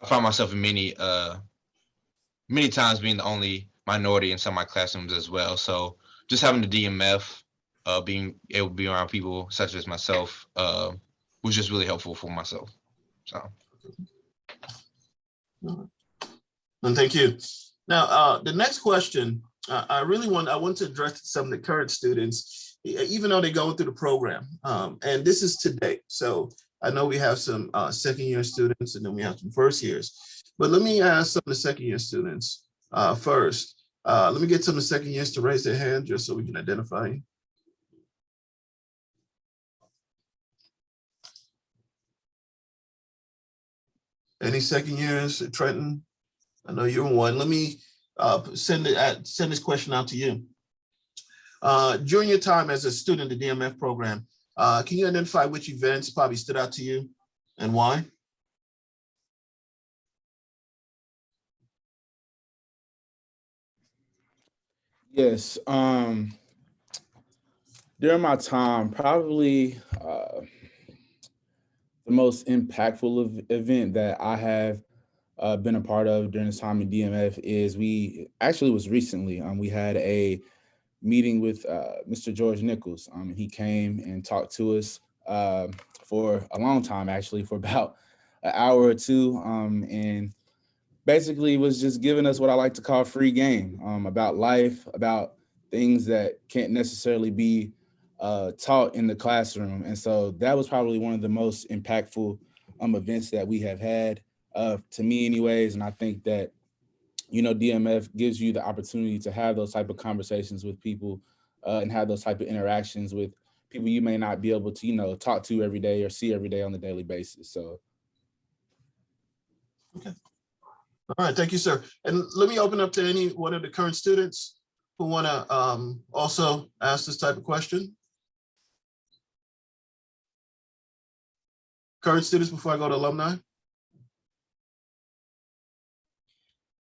I found myself in many times being the only minority in some of my classrooms as well. So just having the DMF, being able to be around people such as myself, was just really helpful for myself. So. And thank you. Now, the next question, I want to address some of the current students, even though they're going through the program. And this is to date. So I know we have some second year students, and then we have some first years. But let me ask some of the second year students first. Let me get some of the second years to raise their hand just so we can identify you. Any second years, Trenton? I know you're one. Let me send this question out to you. During your time as a student in the DMF program, can you identify which events probably stood out to you and why? Yes. During my time, probably the most impactful event that I have been a part of during this time in DMF is was recently. We had a meeting with Mr. George Nichols. He came and talked to us for a long time, actually, for about an hour or two. And basically was just giving us what I like to call free game, about life, about things that can't necessarily be taught in the classroom. And so that was probably one of the most impactful events that we have had, to me anyways. And I think that, DMF gives you the opportunity to have those type of conversations with people, and have those type of interactions with people you may not be able to, talk to every day or see every day on a daily basis. So. Okay. All right, thank you, sir. And let me open up to any one of the current students who want to also ask this type of question. Current students before I go to alumni.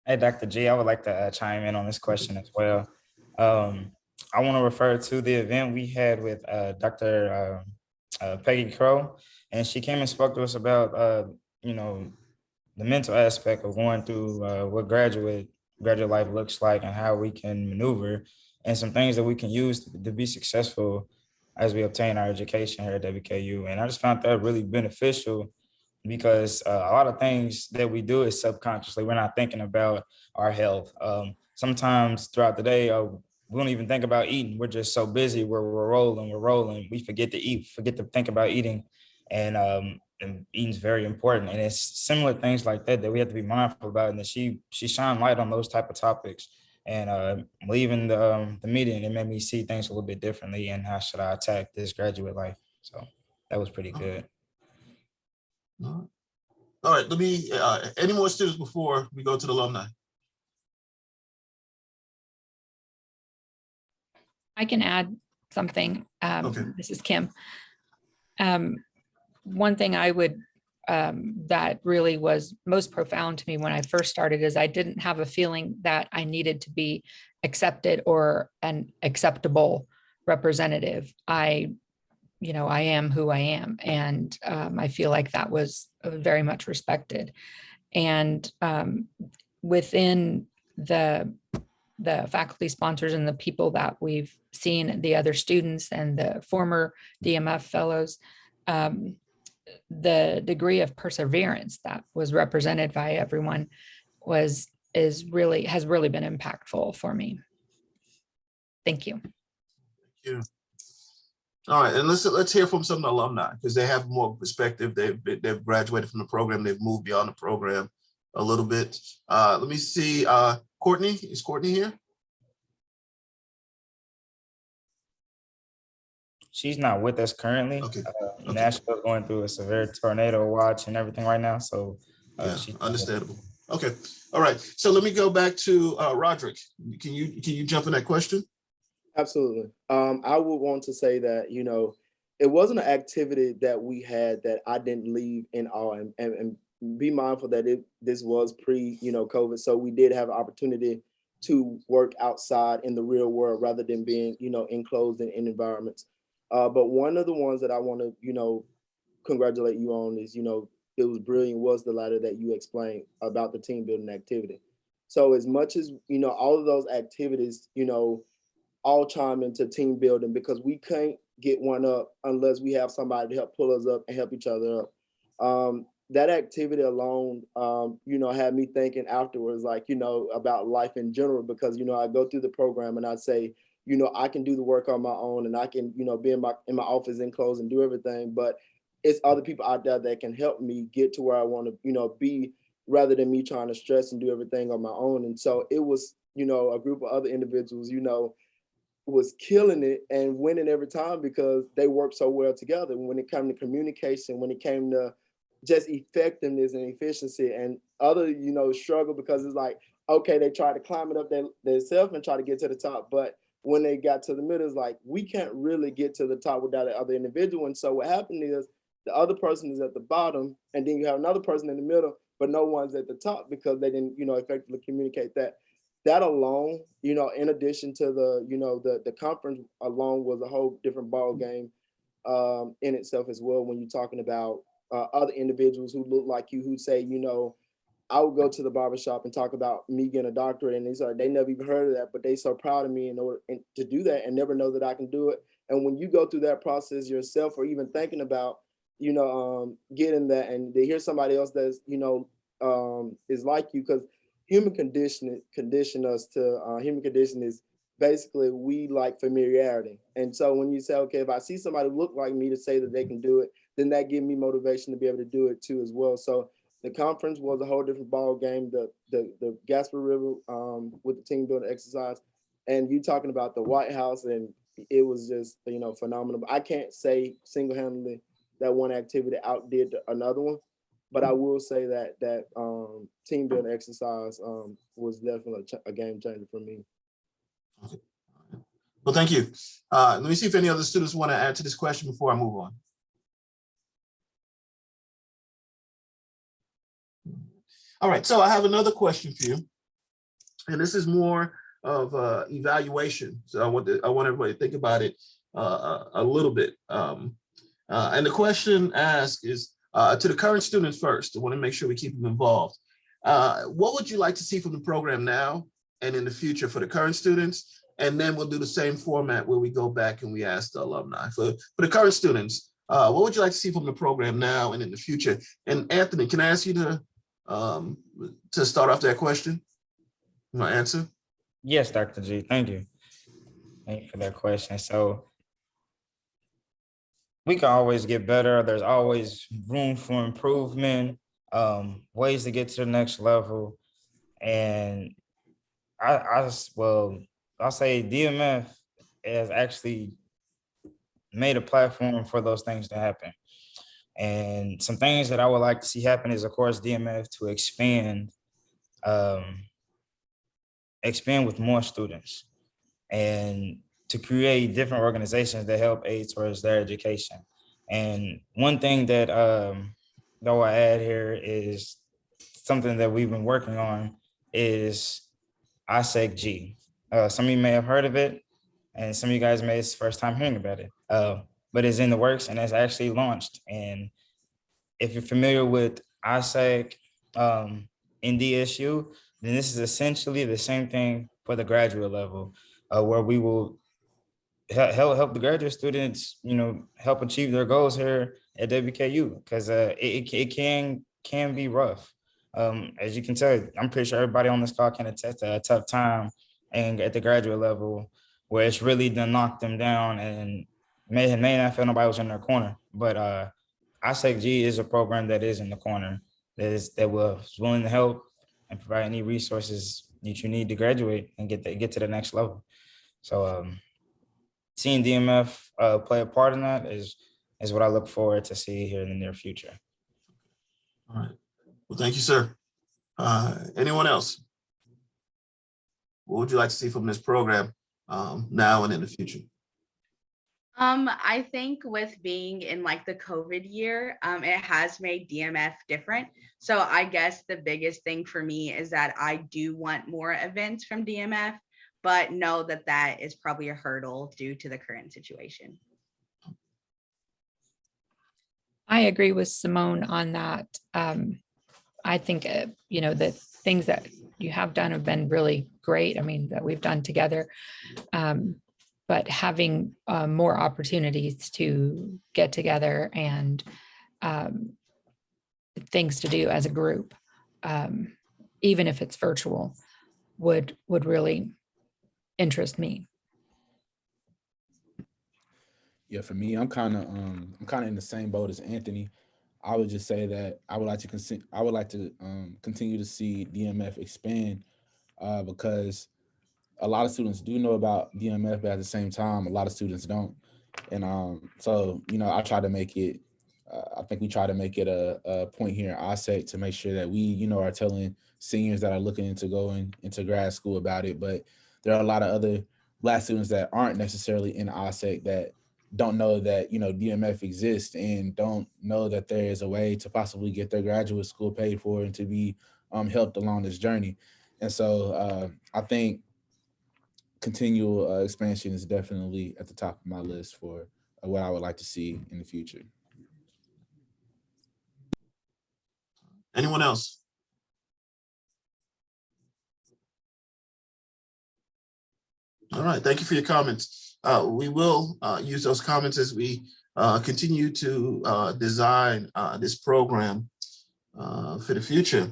Hey, Dr. G, I would like to chime in on this question as well. I want to refer to the event we had with Dr. Peggy Crow, and she came and spoke to us about, the mental aspect of going through what graduate life looks like and how we can maneuver, and some things that we can use to be successful as we obtain our education here at WKU. And I just found that really beneficial, because a lot of things that we do is subconsciously. We're not thinking about our health. Sometimes throughout the day, we don't even think about eating. We're just so busy where we're rolling. We forget to eat, forget to think about eating. And eating is very important. And it's similar things like that we have to be mindful about. And that she shined light on those type of topics. And leaving the meeting, it made me see things a little bit differently, and how should I attack this graduate life. So that was pretty good. All right, let me, any more students before we go to the alumni? I can add something. Okay. This is Kim. One thing I would, that really was most profound to me when I first started, is I didn't have a feeling that I needed to be accepted or an acceptable representative. I am who I am. And I feel like that was very much respected. And within the faculty sponsors and the people that we've seen, the other students and the former DMF fellows, the degree of perseverance that was represented by everyone has really been impactful for me. Thank you. Thank you. All right, and let's hear from some of the alumni, because they have more perspective. They've graduated from the program. They've moved beyond the program a little bit. Let me see. Courtney, is Courtney here? She's not with us currently. Okay. Nashville's going through a severe tornado watch and everything right now. So yeah, understandable. Okay. All right. So let me go back to Roderick. Can you jump in that question? Absolutely. I would want to say that, it wasn't an activity that we had that I didn't leave in awe, and be mindful that this was pre-COVID. So we did have an opportunity to work outside in the real world rather than being, enclosed in environments. But one of the ones that I want to, congratulate you on is, it was brilliant, was the letter that you explained about the team building activity. So as much as, all of those activities, all chime into team building, because we can't get one up unless we have somebody to help pull us up and help each other up. That activity alone, had me thinking afterwards, about life in general, because, I go through the program and I say, I can do the work on my own, and I can, be in my office enclosed and do everything, but it's other people out there that can help me get to where I want to, be, rather than me trying to stress and do everything on my own. And so it was, a group of other individuals, was killing it and winning every time, because they worked so well together. When it came to communication, when it came to just effectiveness and efficiency, and other, struggle, because it's like, okay, they try to climb it up themselves and try to get to the top. But when they got to the middle, it's like, we can't really get to the top without the other individual. And so what happened is the other person is at the bottom, and then you have another person in the middle, but no one's at the top because they didn't, effectively communicate that. That alone, in addition to the conference alone, was a whole different ball game in itself as well. When you're talking about other individuals who look like you, who say, I would go to the barbershop and talk about me getting a doctorate, and they never even heard of that, but they so proud of me in order to do that, and never know that I can do it. And when you go through that process yourself, or even thinking about, getting that, and they hear somebody else that's, is like you, because human condition is basically we like familiarity. And so when you say, okay, if I see somebody look like me to say that they can do it, then that gives me motivation to be able to do it too as well. So the conference was a whole different ball game. The Gasper River with the team building exercise, and you talking about the White House, and it was just, you know, phenomenal. I can't say single-handedly that one activity outdid another one, but I will say that team building exercise was definitely a game changer for me. Okay. Well, thank you. Let me see if any other students want to add to this question before I move on. All right, so I have another question for you, and this is more of evaluation. So I want everybody to think about it a little bit. And the question asked is to the current students first. I want to make sure we keep them involved. What would you like to see from the program now and in the future for the current students? And then we'll do the same format where we go back and we ask the alumni. For the current students, what would you like to see from the program now and in the future? And Anthony, can I ask you to start off that question? My answer? Yes, Dr. G, thank you. Thank you for that question. So we can always get better. There's always room for improvement, ways to get to the next level. And I'll say DMF has actually made a platform for those things to happen. And some things that I would like to see happen is, of course, DMF to expand with more students and to create different organizations that help aid towards their education. And one thing that though I add here is something that we've been working on is ISEC-G. Some of you may have heard of it, and some of you guys may it's the first time hearing about it, but it's in the works and it's actually launched. And if you're familiar with ISEC in DSU, then this is essentially the same thing for the graduate level, where we will help the graduate students, you know, help achieve their goals here at WKU, because it can be rough. As you can tell, I'm pretty sure everybody on this call can attest to a tough time and at the graduate level where it's really done knock them down and may not feel nobody was in their corner. But ISEC-G is a program that is in the corner, that was willing to help and provide any resources that you need to graduate and get to the next level. So seeing DMF play a part in that is what I look forward to see here in the near future. All right. Well, thank you, sir. Anyone else? What would you like to see from this program now and in the future? I think with being in like the COVID year, it has made DMF different. So I guess the biggest thing for me is that I do want more events from DMF, but know that that is probably a hurdle due to the current situation. I agree with Simone on that. I think, you know, the things that you have done have been really great. I mean, that we've done together. But having more opportunities to get together and things to do as a group, even if it's virtual, would really interest me. Yeah, for me, I'm kind of in the same boat as Anthony. I would just say that I would like to continue to see DMF expand because a lot of students do know about DMF, but at the same time, a lot of students don't. And so, you know, I try to make it, I think we try to make it a point here at ISEC to make sure that we, you know, are telling seniors that are looking into going into grad school about it. But there are a lot of other Black students that aren't necessarily in ISEC that don't know that, you know, DMF exists and don't know that there is a way to possibly get their graduate school paid for and to be helped along this journey. And so I think continual expansion is definitely at the top of my list for what I would like to see in the future. Anyone else? All right, thank you for your comments. We will use those comments as we continue to design this program for the future.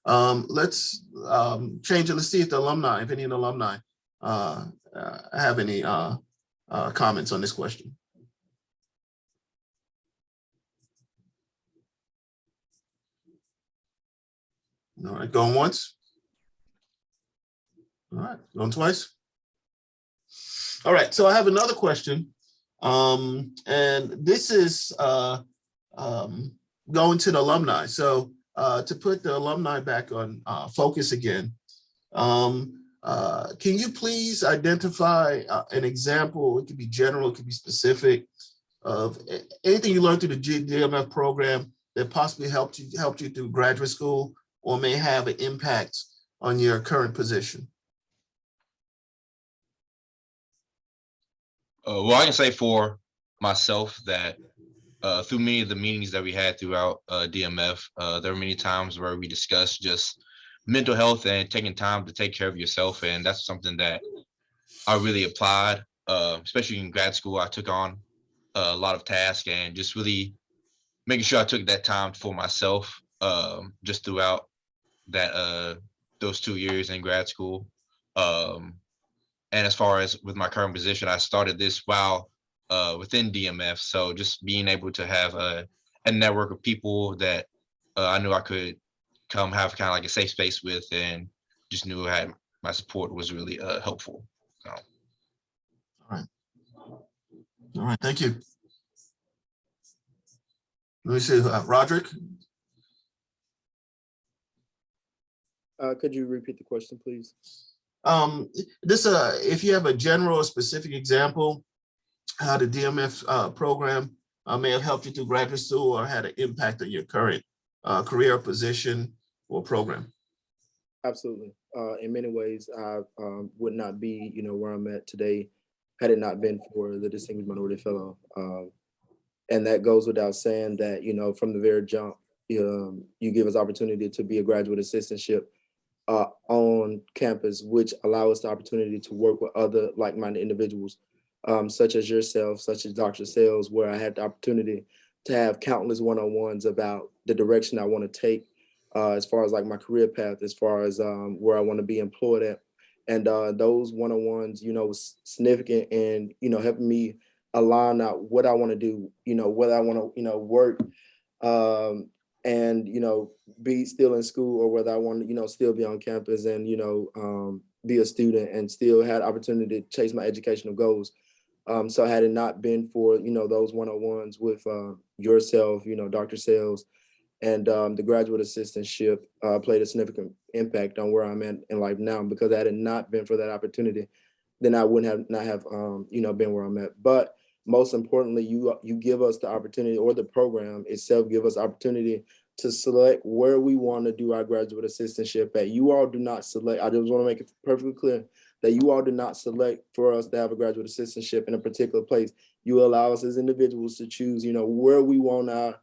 Let's change it. Let's see if the alumni, if any of the alumni have any comments on this question. All right, going once. All right, going twice. All right, so I have another question. And this is going to the alumni. So to put the alumni back on focus again, can you please identify an example? It could be general, it could be specific, of anything you learned through the DMF program that possibly helped you through graduate school or may have an impact on your current position? Well, I can say for myself that through many of the meetings that we had throughout DMF, there were many times where we discussed just mental health and taking time to take care of yourself. And that's something that I really applied, especially in grad school. I took on a lot of tasks and just really making sure I took that time for myself just throughout that those 2 years in grad school. And as far as with my current position, I started this while within DMF. So just being able to have a network of people that I knew I could come have kind of like a safe space with, and just knew I had my support was really helpful. So. All right, thank you. Let me see, Roderick. Could you repeat the question, please? If you have a general or specific example, how the DMF program may have helped you through graduate school or had an impact on your current career, position, or program. Absolutely. In many ways, I would not be, where I'm at today had it not been for the Distinguished Minority Fellow. And that goes without saying that, from the very jump, you give us opportunity to be a graduate assistantship on campus, which allow us the opportunity to work with other like-minded individuals, such as yourself, such as Dr. Sales, where I had the opportunity to have countless one-on-ones about the direction I want to take as far as like my career path, as far as where I want to be employed at. And those one-on-ones, was significant in, helping me align out what I want to do, whether I want to, work and, be still in school, or whether I want to, still be on campus and, be a student and still had opportunity to chase my educational goals. So had it not been for, those one-on-ones with yourself, Dr. Sales, and the graduate assistantship played a significant impact on where I'm at in life now, because had it not been for that opportunity, then I wouldn't have been where I'm at. But most importantly, you give us the opportunity, or the program itself give us opportunity to select where we want to do our graduate assistantship at. You all do not select. I just want to make it perfectly clear that you all do not select for us to have a graduate assistantship in a particular place. You allow us as individuals to choose, where we want our,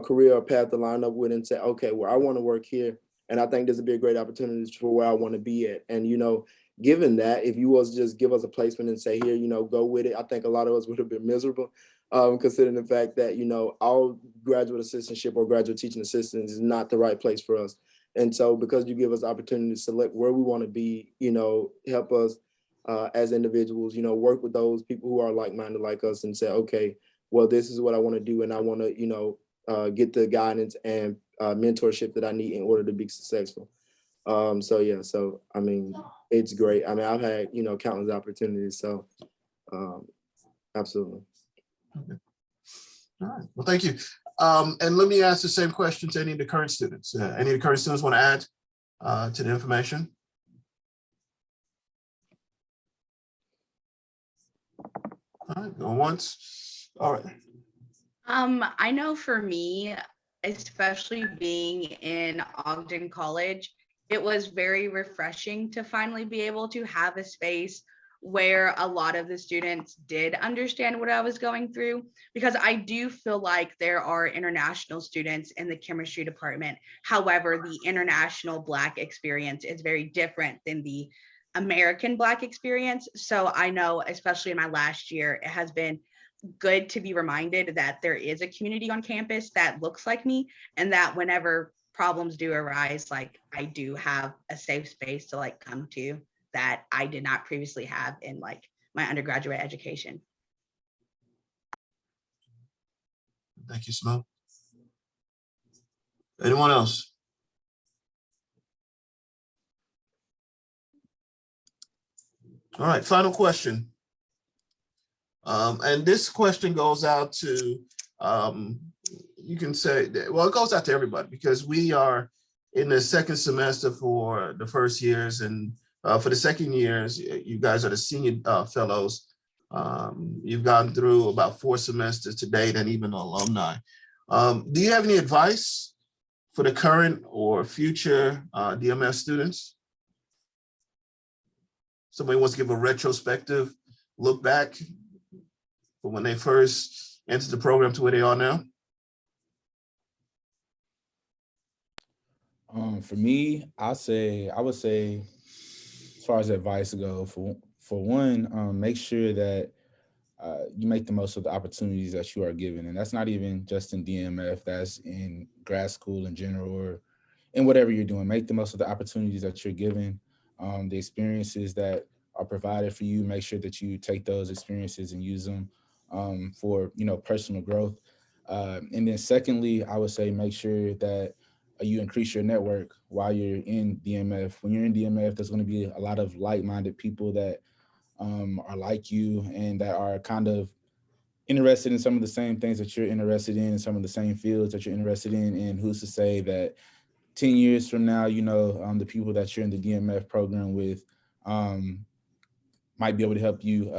career or path to line up with, and say, okay, well, I want to work here. And I think this would be a great opportunity for where I want to be at. And, given that, if you was just give us a placement and say, here, go with it, I think a lot of us would have been miserable, considering the fact that, our graduate assistantship or graduate teaching assistants is not the right place for us. And so because you give us the opportunity to select where we want to be, help us as individuals, work with those people who are like-minded like us and say, okay, well, this is what I want to do. And I want to, get the guidance and mentorship that I need in order to be successful. So I mean, it's great. I mean, I've had, countless opportunities. So absolutely. Okay. All right. Well, thank you. And let me ask the same question to any of the current students. Any of the current students want to add to the information? All right, going once. All right. I know for me, especially being in Ogden College, it was very refreshing to finally be able to have a space where a lot of the students did understand what I was going through, because I do feel like there are international students in the chemistry department. However, the international Black experience is very different than the American Black experience. So I know, especially in my last year, it has been good to be reminded that there is a community on campus that looks like me, and that whenever problems do arise, like I do have a safe space to like come to that I did not previously have in like my undergraduate education. Thank you, Simone. Anyone else? All right, final question. And this question goes out to, you can say, well, it goes out to everybody because we are in the second semester for the first years, and for the second years, you guys are the senior fellows. You've gone through about 4 semesters to date and even alumni. Do you have any advice for the current or future DMF students? Somebody wants to give a retrospective look back from when they first entered the program to where they are now? For me, I would say, as far as advice go, for one, make sure that you make the most of the opportunities that you are given, and that's not even just in DMF. That's in grad school in general, or in whatever you're doing. Make the most of the opportunities that you're given, the experiences that are provided for you. Make sure that you take those experiences and use them for personal growth. And then secondly, I would say make sure that you increase your network while you're in DMF. When you're in DMF, there's going to be a lot of like-minded people that are like you and that are kind of interested in some of the same things that you're interested in, and some of the same fields that you're interested in. And who's to say that 10 years from now, the people that you're in the DMF program with might be able to help you,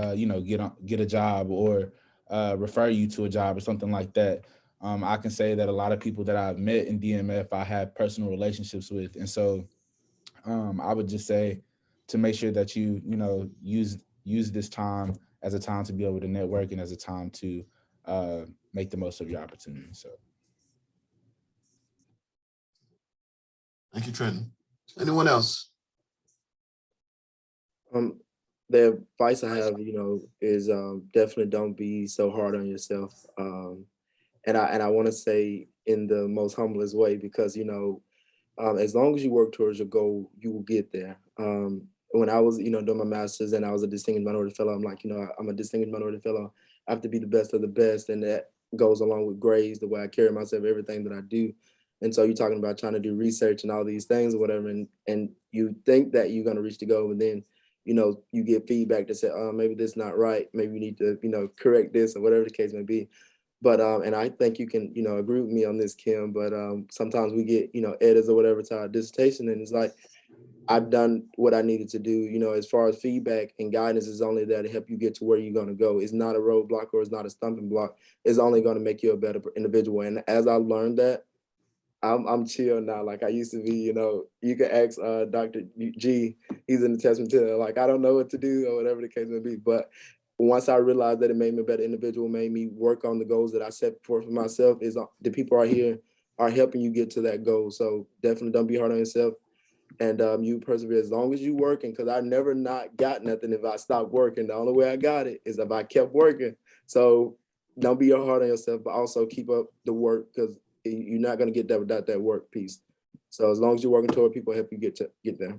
get a job or refer you to a job or something like that. I can say that a lot of people that I've met in DMF, I have personal relationships with. And so I would just say to make sure that you use this time as a time to be able to network and as a time to make the most of your opportunities. So. Thank you, Trenton. Anyone else? The advice I have, is definitely don't be so hard on yourself. And I want to say in the most humblest way, because, as long as you work towards your goal, you will get there. When I was, doing my master's and I was a distinguished minority fellow, I'm like, I'm a distinguished minority fellow. I have to be the best of the best. And that goes along with grades, the way I carry myself, everything that I do. And so you're talking about trying to do research and all these things or whatever, and you think that you're going to reach the goal, and then, you get feedback that say, maybe this is not right. Maybe you need to, correct this or whatever the case may be. But, and I think you can, agree with me on this, Kim, but sometimes we get, edits or whatever to our dissertation, and it's like, I've done what I needed to do, as far as feedback and guidance is only there to help you get to where you're going to go. It's not a roadblock or it's not a stumbling block. It's only going to make you a better individual. And as I learned that, I'm chill now. Like I used to be, you can ask Dr. G, he's in the testament to that. Like, I don't know what to do or whatever the case may be. But once I realized that it made me a better individual, made me work on the goals that I set for myself, is the people are here are helping you get to that goal. So definitely don't be hard on yourself. And you persevere as long as you working, because I never not got nothing if I stopped working. The only way I got it is if I kept working. So don't be hard on yourself, but also keep up the work, because you're not going to get that without that work piece. So as long as you're working toward, people help you get there.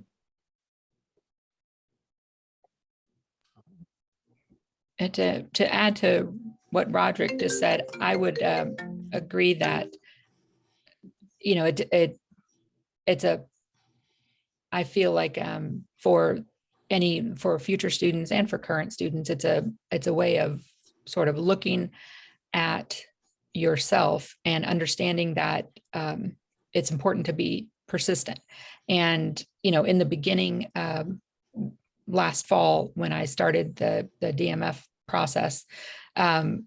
And to add to what Roderick just said, I would agree that, I feel like for future students and for current students, it's a way of sort of looking at yourself and understanding that it's important to be persistent. And, in the beginning, last fall, when I started the DMF process, I'm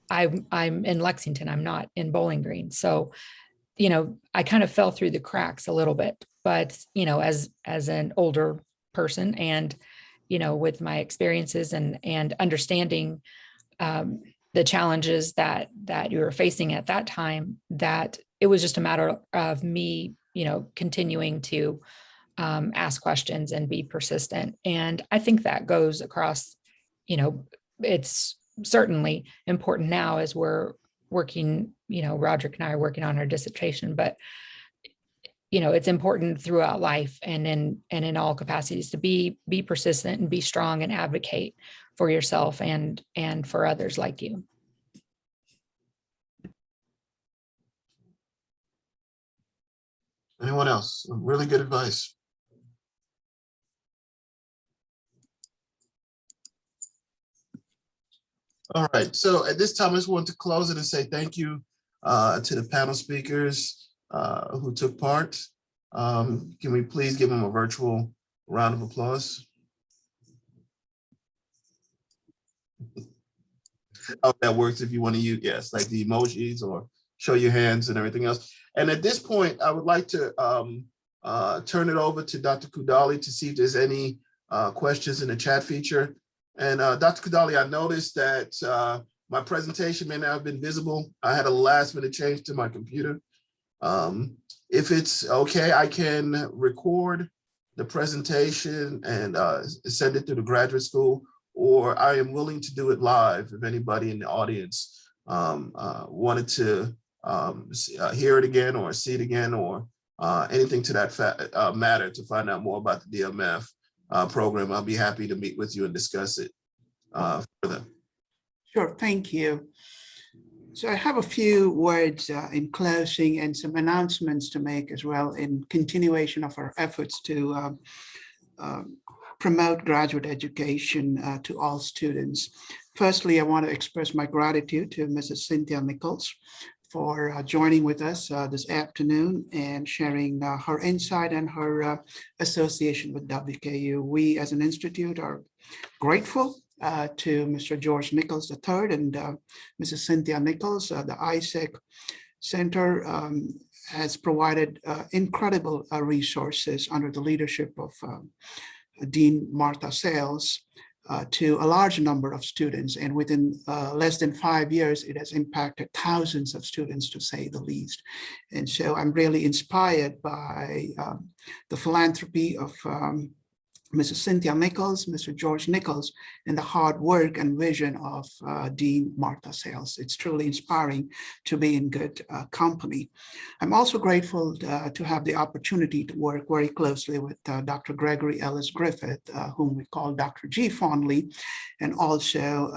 in Lexington, I'm not in Bowling Green. So, I kind of fell through the cracks a little bit, but, as an older person and, with my experiences and understanding the challenges that you were facing at that time, that it was just a matter of me, continuing to ask questions and be persistent. And I think that goes across, it's certainly important now as we're working, Roderick and I are working on our dissertation, but it's important throughout life and in all capacities to be persistent and be strong and advocate for yourself and for others like you. Anyone else? Really good advice. All right, so at this time, I just want to close it and say thank you to the panel speakers who took part. Can we please give them a virtual round of applause? Oh, that works if you want to use, yes, like the emojis or show your hands and everything else. And at this point, I would like to turn it over to Dr. Kudali to see if there's any questions in the chat feature. And Dr. Kudali, I noticed that my presentation may not have been visible. I had a last minute change to my computer. If it's okay, I can record the presentation and send it to the graduate school, or I am willing to do it live if anybody in the audience wanted to hear it again or see it again or anything to that matter to find out more about the DMF program. I'll be happy to meet with you and discuss it further. Sure, thank you. So I have a few words in closing and some announcements to make as well in continuation of our efforts to promote graduate education to all students. Firstly, I want to express my gratitude to Mrs. Cynthia Nichols for joining with us this afternoon and sharing her insight and her association with WKU. We as an institute are grateful to Mr. George Nichols III and Mrs. Cynthia Nichols. The ISEC Center has provided incredible resources under the leadership of Dean Martha Sales to a large number of students. And within less than 5 years, it has impacted thousands of students, to say the least. And so I'm really inspired by the philanthropy of Mrs. Cynthia Nichols, Mr. George Nichols, and the hard work and vision of Dean Martha Sales. It's truly inspiring to be in good company. I'm also grateful to have the opportunity to work very closely with Dr. Gregory Ellis Griffith, whom we call Dr. G fondly, and also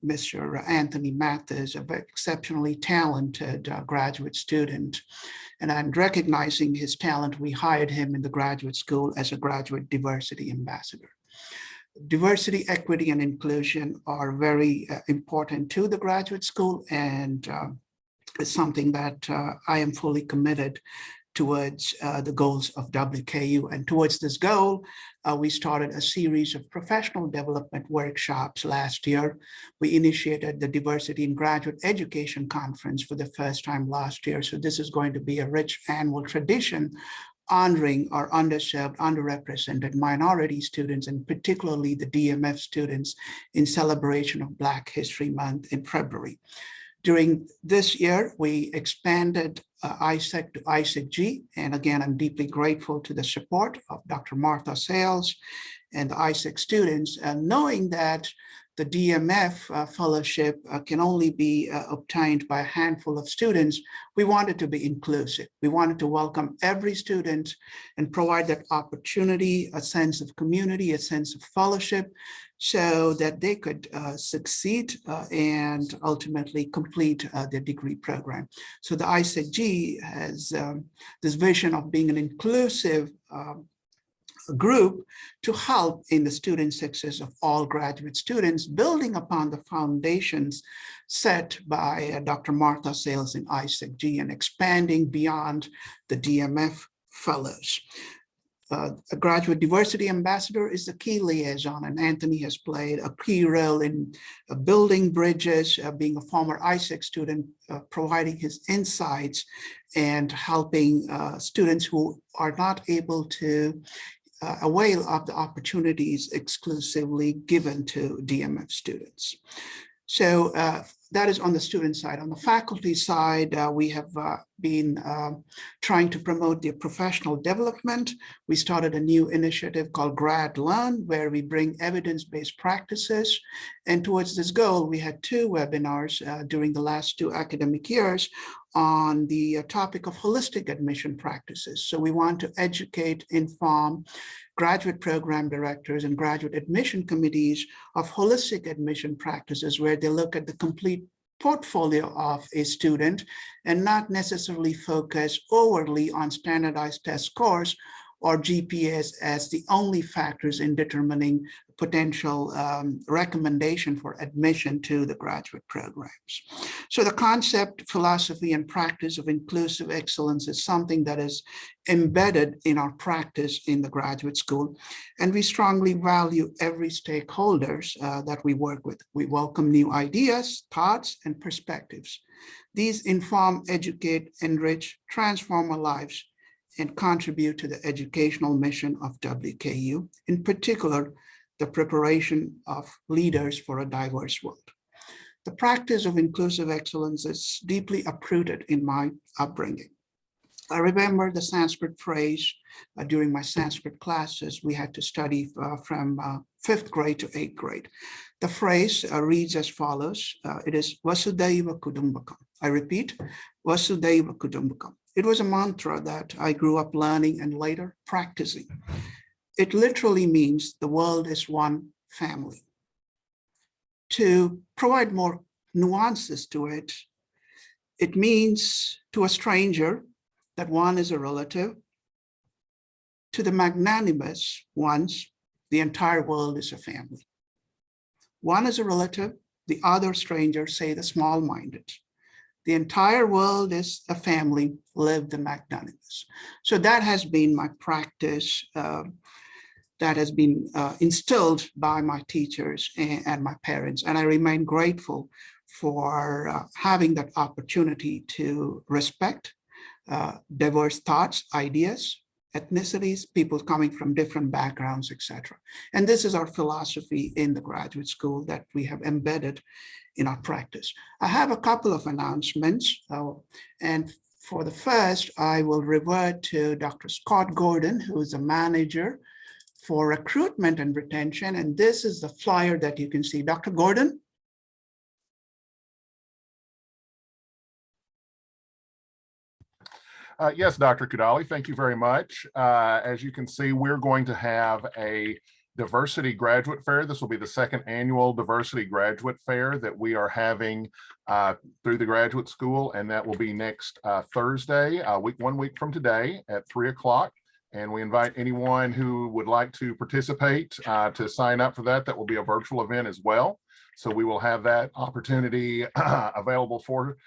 Mr. Anthony Mathis, an exceptionally talented graduate student. And I'm recognizing his talent. We hired him in the graduate school as a graduate diversity ambassador. Diversity, equity, and inclusion are very important to the graduate school, and it's something that I am fully committed towards the goals of WKU. And towards this goal, we started a series of professional development workshops last year. We initiated the Diversity in Graduate Education Conference for the first time last year. So this is going to be a rich annual tradition honoring our underserved, underrepresented minority students, and particularly the DMF students, in celebration of Black History Month in February. During this year, we expanded ISEC to ISEC-G, and again, I'm deeply grateful to the support of Dr. Martha Sales and the ISEC students, knowing that the DMF fellowship can only be obtained by a handful of students. We wanted to be inclusive. We wanted to welcome every student and provide that opportunity, a sense of community, a sense of fellowship, so that they could succeed and ultimately complete their degree program. So the ISEC-G has this vision of being an inclusive group to help in the student success of all graduate students, building upon the foundations set by Dr. Martha Sales in ISEC-G and expanding beyond the DMF fellows. A graduate diversity ambassador is the key liaison, and Anthony has played a key role in building bridges, being a former ISEC student, providing his insights and helping students who are not able to avail of the opportunities exclusively given to DMF students. So that is on the student side. On the faculty side, we have been trying to promote their professional development. We started a new initiative called Grad Learn, where we bring evidence-based practices. And towards this goal, we had 2 webinars during the last 2 academic years on the topic of holistic admission practices. So we want to educate, inform graduate program directors and graduate admission committees of holistic admission practices, where they look at the complete portfolio of a student and not necessarily focus overly on standardized test scores or GPAs as the only factors in determining potential recommendation for admission to the graduate programs. So the concept, philosophy, and practice of inclusive excellence is something that is embedded in our practice in the graduate school. And we strongly value every stakeholders that we work with. We welcome new ideas, thoughts, and perspectives. These inform, educate, enrich, transform our lives, and contribute to the educational mission of WKU, in particular, the preparation of leaders for a diverse world. The practice of inclusive excellence is deeply uprooted in my upbringing. I remember the Sanskrit phrase during my Sanskrit classes. We had to study from 5th grade to 8th grade. The phrase reads as follows. It is Vasudhaiva Kudumbakam. I repeat, Vasudhaiva Kudumbakam. It was a mantra that I grew up learning and later practicing. It literally means the world is one family. To provide more nuances to it, it means to a stranger that one is a relative. To the magnanimous ones, the entire world is a family. One is a relative, the other stranger, say the small-minded. The entire world is a family, live the magnanimous. So that has been my practice that has been instilled by my teachers and my parents. And I remain grateful for having that opportunity to respect diverse thoughts, ideas, ethnicities, people coming from different backgrounds, etc. And this is our philosophy in the graduate school that we have embedded in our practice. I have a couple of announcements. And for the first, I will revert to Dr. Scott Gordon, who is a manager for recruitment and retention. And this is the flyer that you can see. Dr. Gordon? Yes, Dr. Kudali, thank you very much. As you can see, we're going to have a Diversity Graduate Fair. This will be the second annual Diversity Graduate Fair that we are having through the graduate school, and that will be next Thursday, 1 week from today at 3 o'clock. And we invite anyone who would like to participate to sign up for that. That will be a virtual event as well. So we will have that opportunity available for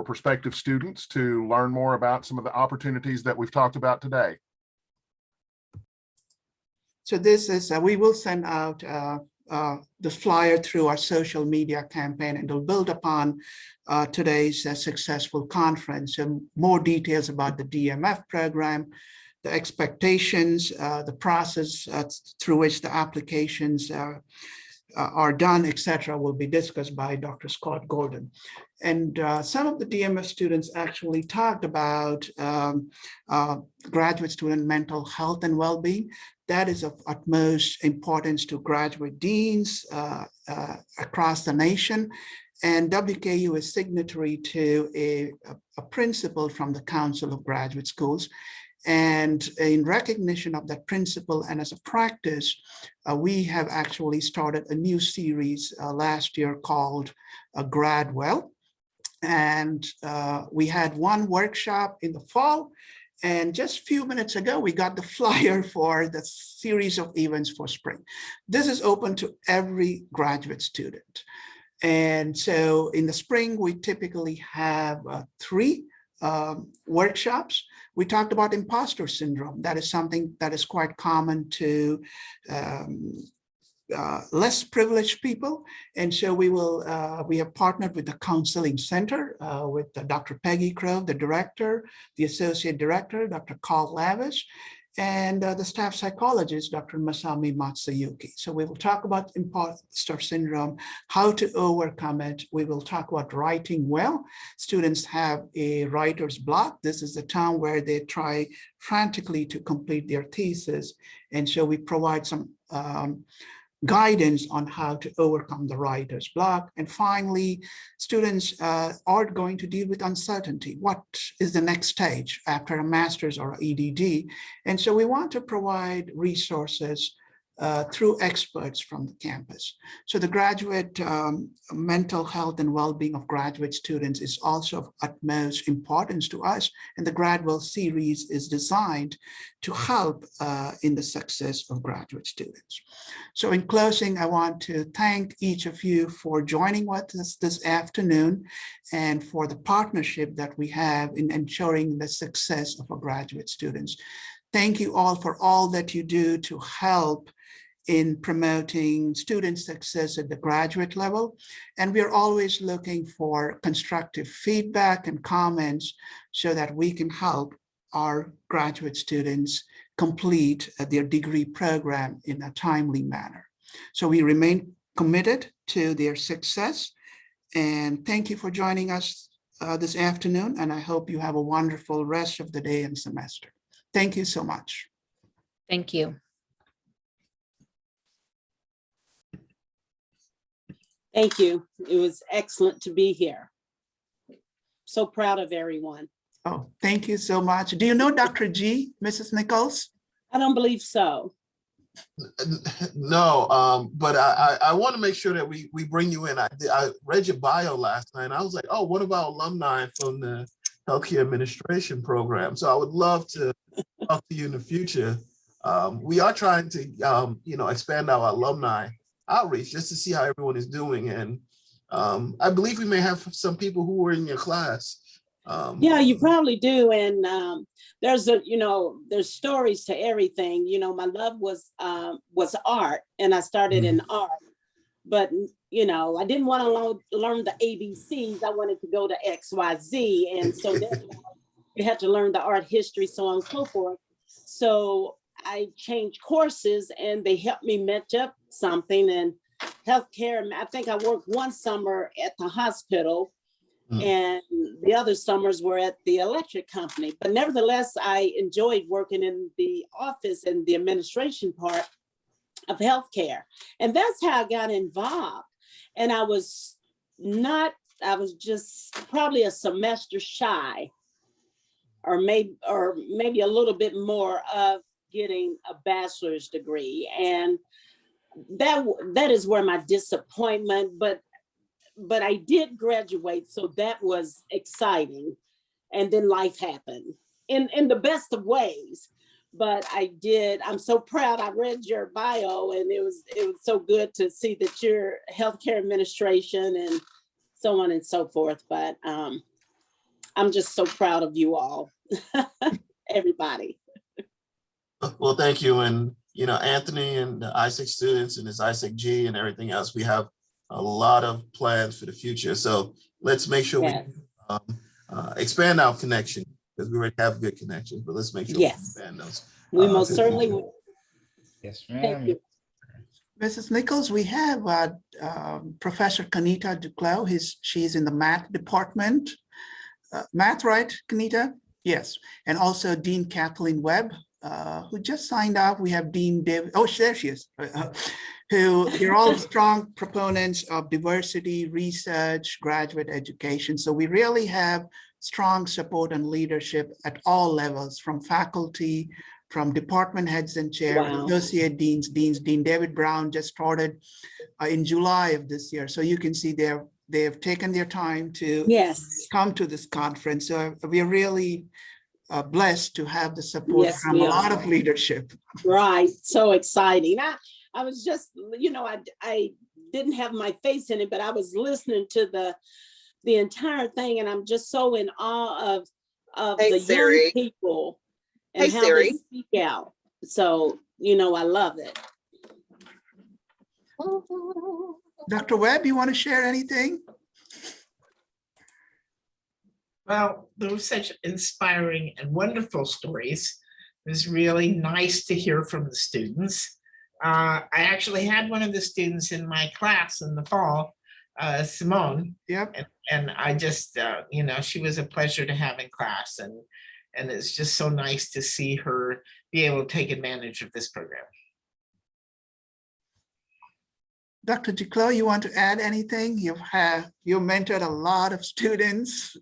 prospective students to learn more about some of the opportunities that we've talked about today. So this is, we will send out the flyer through our social media campaign, and it'll build upon today's successful conference. And more details about the DMF program, the expectations, the process through which the applications are done, etc., will be discussed by Dr. Scott Gordon. And some of the DMF students actually talked about graduate student mental health and well-being. That is of utmost importance to graduate deans across the nation. And WKU is signatory to a principle from the Council of Graduate Schools. And in recognition of that principle and as a practice, we have actually started a new series last year called GradWell. And we had one workshop in the fall. And just a few minutes ago, we got the flyer for the series of events for spring. This is open to every graduate student. And so in the spring, we typically have 3 workshops. We talked about imposter syndrome. That is something that is quite common to less privileged people. And so we have partnered with the Counseling Center with Dr. Peggy Crow, the director, the associate director, Dr. Carl Lavish. and the staff psychologist, Dr. Masami Matsuyuki. So we will talk about imposter syndrome, how to overcome it. We will talk about writing well. Students have a writer's block. This is the time where they try frantically to complete their thesis. And so we provide some guidance on how to overcome the writer's block. And finally, students are going to deal with uncertainty. What is the next stage after a master's or EDD? And so we want to provide resources through experts from the campus. So the graduate mental health and well-being of graduate students is also of utmost importance to us. And the GradWell series is designed to help in the success of graduate students. So in closing, I want to thank each of you for joining with us this afternoon and for the partnership that we have in ensuring the success of our graduate students. Thank you all for all that you do to help in promoting student success at the graduate level. And we are always looking for constructive feedback and comments so that we can help our graduate students complete their degree program in a timely manner. So we remain committed to their success. And thank you for joining us this afternoon. And I hope you have a wonderful rest of the day and semester. Thank you so much. Thank you. Thank you. It was excellent to be here. So proud of everyone. Oh, thank you so much. Do you know Dr. G, Mrs. Nichols? I don't believe so. No, but I want to make sure that we bring you in. I read your bio last night and I was like, oh, one of our alumni from the Healthcare Administration program. So I would love to talk to you in the future. We are trying to, expand our alumni outreach just to see how everyone is doing. And I believe we may have some people who were in your class. Yeah, you probably do. And there's stories to everything. My love was art, and I started in art, but I didn't want to learn the ABCs. I wanted to go to XYZ. And so then you had to learn the art history, so on and so forth. So I changed courses and they helped me match up something. And healthcare, I think I worked one summer at the hospital and the other summers were at the electric company. But nevertheless, I enjoyed working in the office and the administration part of healthcare. And that's how I got involved. And I was just probably a semester shy, or maybe a little bit more of getting a bachelor's degree. And that is where my disappointment, but I did graduate, so that was exciting. And then life happened in the best of ways. But I'm so proud. I read your bio and it was so good to see that you're healthcare administration and so on and so forth. But I'm just so proud of you all, everybody. Well, thank you. And, Anthony and the ISEC students and his ISEC G and everything else, we have a lot of plans for the future. So let's make sure we expand our connection, because we already have good connections, but let's make sure we expand those. We most certainly will. Yes, Thank you. Mrs. Nichols, we have Professor Kanita Duclos. She's in the math department. Math, right, Kanita? Yes. And also Dean Kathleen Webb, who just signed off. We have Dean David. Oh, there she is. You're all strong proponents of diversity, research, graduate education. So we really have strong support and leadership at all levels, from faculty, from department heads and chairs, associate deans. Dean David Brown just started in July of this year. So you can see they have taken their time to come to this conference. So we are really blessed to have the support from a lot of leadership. Right, so exciting. I was just, I didn't have my face in it, but I was listening to the entire thing, and I'm just so in awe of the young people and how they speak out. So, I love it. Dr. Webb, you want to share anything? Well, those were such inspiring and wonderful stories It was really nice to hear from the students. I actually had one of the students in my class in the fall, Simone. Yep. And I just, you know, she was a pleasure to have in class, and it's just so nice to see her be able to take advantage of this program. Dr. Duclos, you want to add anything? You mentored a lot of students.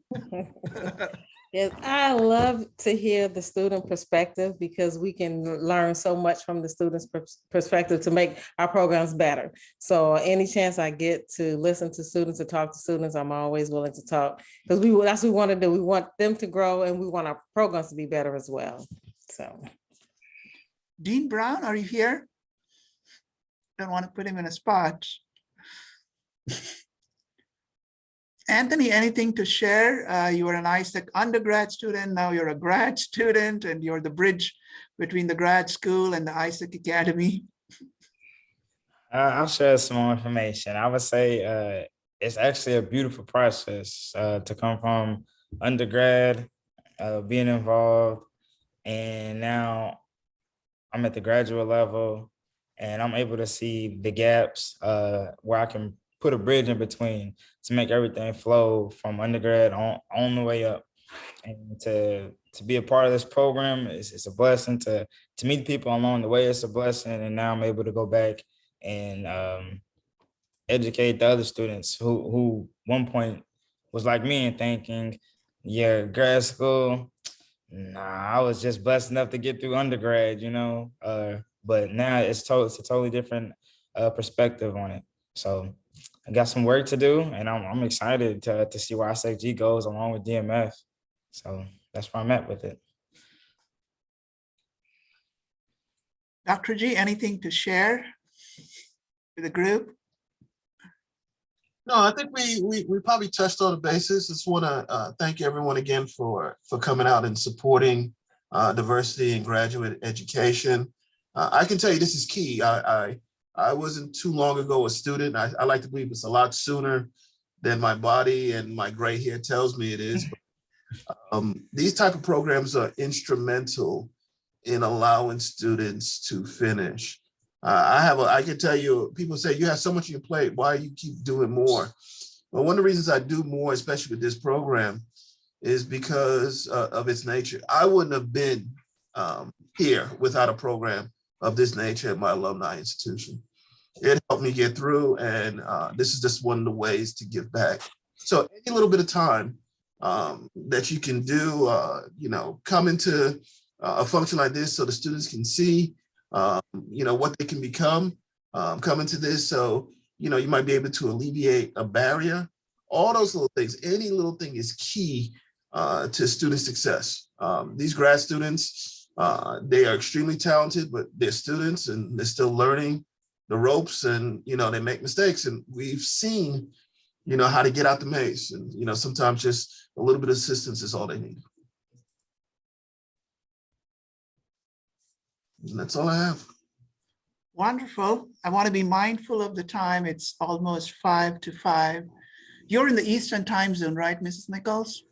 Yes, I love to hear the student perspective because we can learn so much from the students' perspective to make our programs better. So any chance I get to listen to students, to talk to students, I'm always willing to talk because that's what we want to do. We want them to grow and we want our programs to be better as well. So. Dean Brown, are you here? Don't want to put him in a spot. Anthony, anything to share? You were an ISAC undergrad student, now you're a grad student, and you're the bridge between the grad school and the ISAC Academy. I'll share some more information. I would say it's actually a beautiful process to come from undergrad, being involved, and now I'm at the graduate level, and I'm able to see the gaps where I can put a bridge in between to make everything flow from undergrad on the way up. And to be a part of this program, it's a blessing. To meet people along the way, it's a blessing. And now I'm able to go back and educate the other students who one point was like me and thinking, yeah, grad school, nah, I was just blessed enough to get through undergrad, you know. But now it's a totally different perspective on it. So I got some work to do, and I'm excited to see where ISAC goes along with DMF. So that's where I'm at with it. Dr. G, anything to share with the group? No, I think we probably touched on the basis. Just want to thank everyone again for coming out and supporting diversity in graduate education. I can tell you this is key. I wasn't too long ago a student. I like to believe it's a lot sooner than my body and my gray hair tells me it is. But, these type of programs are instrumental in allowing students to finish. I can tell you, people say you have so much on your plate, why do you keep doing more? Well, one of the reasons I do more, especially with this program, is because of its nature. I wouldn't have been here without a program of this nature at my alumni institution. It helped me get through, and this is just one of the ways to give back. So any little bit of time that you can do, you know, come into a function like this so the students can see, you know, what they can become, come into this. So, you know, you might be able to alleviate a barrier. All those little things, any little thing is key to student success. These grad students, they are extremely talented, but they're students and they're still learning the ropes, and, you know, they make mistakes, and we've seen, you know, how to get out the maze, and, you know, sometimes just a little bit of assistance is all they need. And that's all I have. Wonderful. I want to be mindful of the time. It's almost 5 to 5. You're in the Eastern time zone, right, Mrs. Nichols?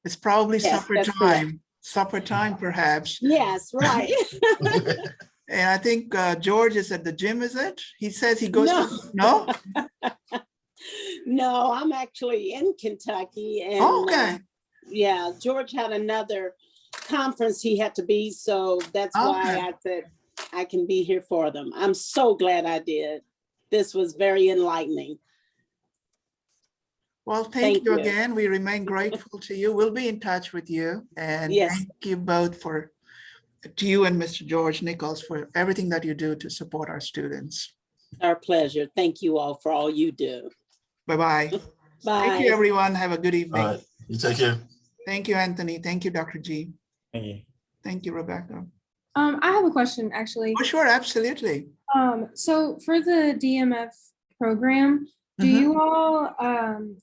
It's probably Yes, supper that's time. correct. Supper time, perhaps. Yes, right. And I think George is at the gym, is it? He says he goes No. to, no? No, I'm actually in Kentucky, and Oh, okay. yeah, George had another conference he had to be, so that's why Okay. I said I can be here for them. I'm so glad I did. This was very enlightening. Well, thank Thank you you. again. We remain grateful to you. We'll be in touch with you. And Yes. thank you both to you and Mr. George Nichols for everything that you do to support our students. Our pleasure. Thank you all for all you do. Bye-bye. Thank you, Bye. everyone. Have a good evening. All right, you take care. Thank you, Anthony. Thank you, Dr. G. Thank you. Thank you, Rebecca. I have a question, actually. Oh, sure, absolutely. So for the DMF program, do Mhm. you all,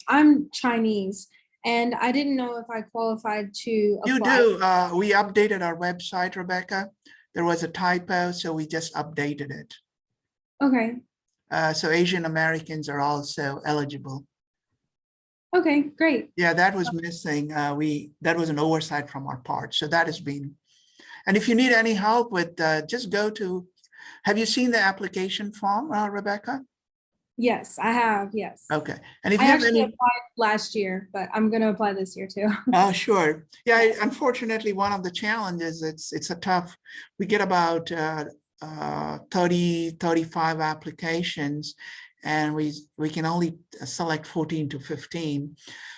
I'm Chinese, and I didn't know if I qualified to You apply. do. We updated our website, Rebecca. There was a typo, so we just updated it. Okay, So Asian Americans are also eligible. okay, great. Yeah, that was missing. That was an oversight from our part. So that has been And if you need any help with, just go to, have you seen the application form, Rebecca? Yes, I have, yes. Okay. And if I you have actually any, applied last year, but I'm gonna apply this year too. oh, sure. Yeah, unfortunately, one of the challenges, it's a tough, we get about 30, 35 applications, and we can only select 14 to 15.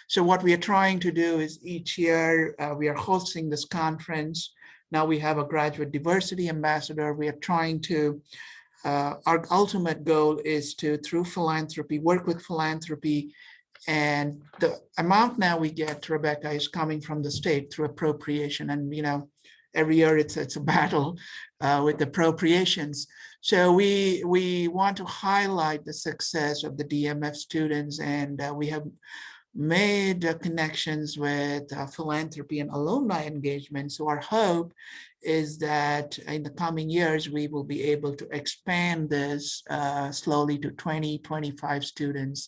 So what we are trying to do is each year, we are hosting this conference. Now we have a graduate diversity ambassador. We are trying to, our ultimate goal is to, through philanthropy, work with philanthropy. And the amount now we get, Rebecca, is coming from the state through appropriation. And, every year it's a battle with appropriations. So we want to highlight the success of the DMF students, and we have made connections with philanthropy and alumni engagement. So our hope is that in the coming years, we will be able to expand this slowly to 20, 25 students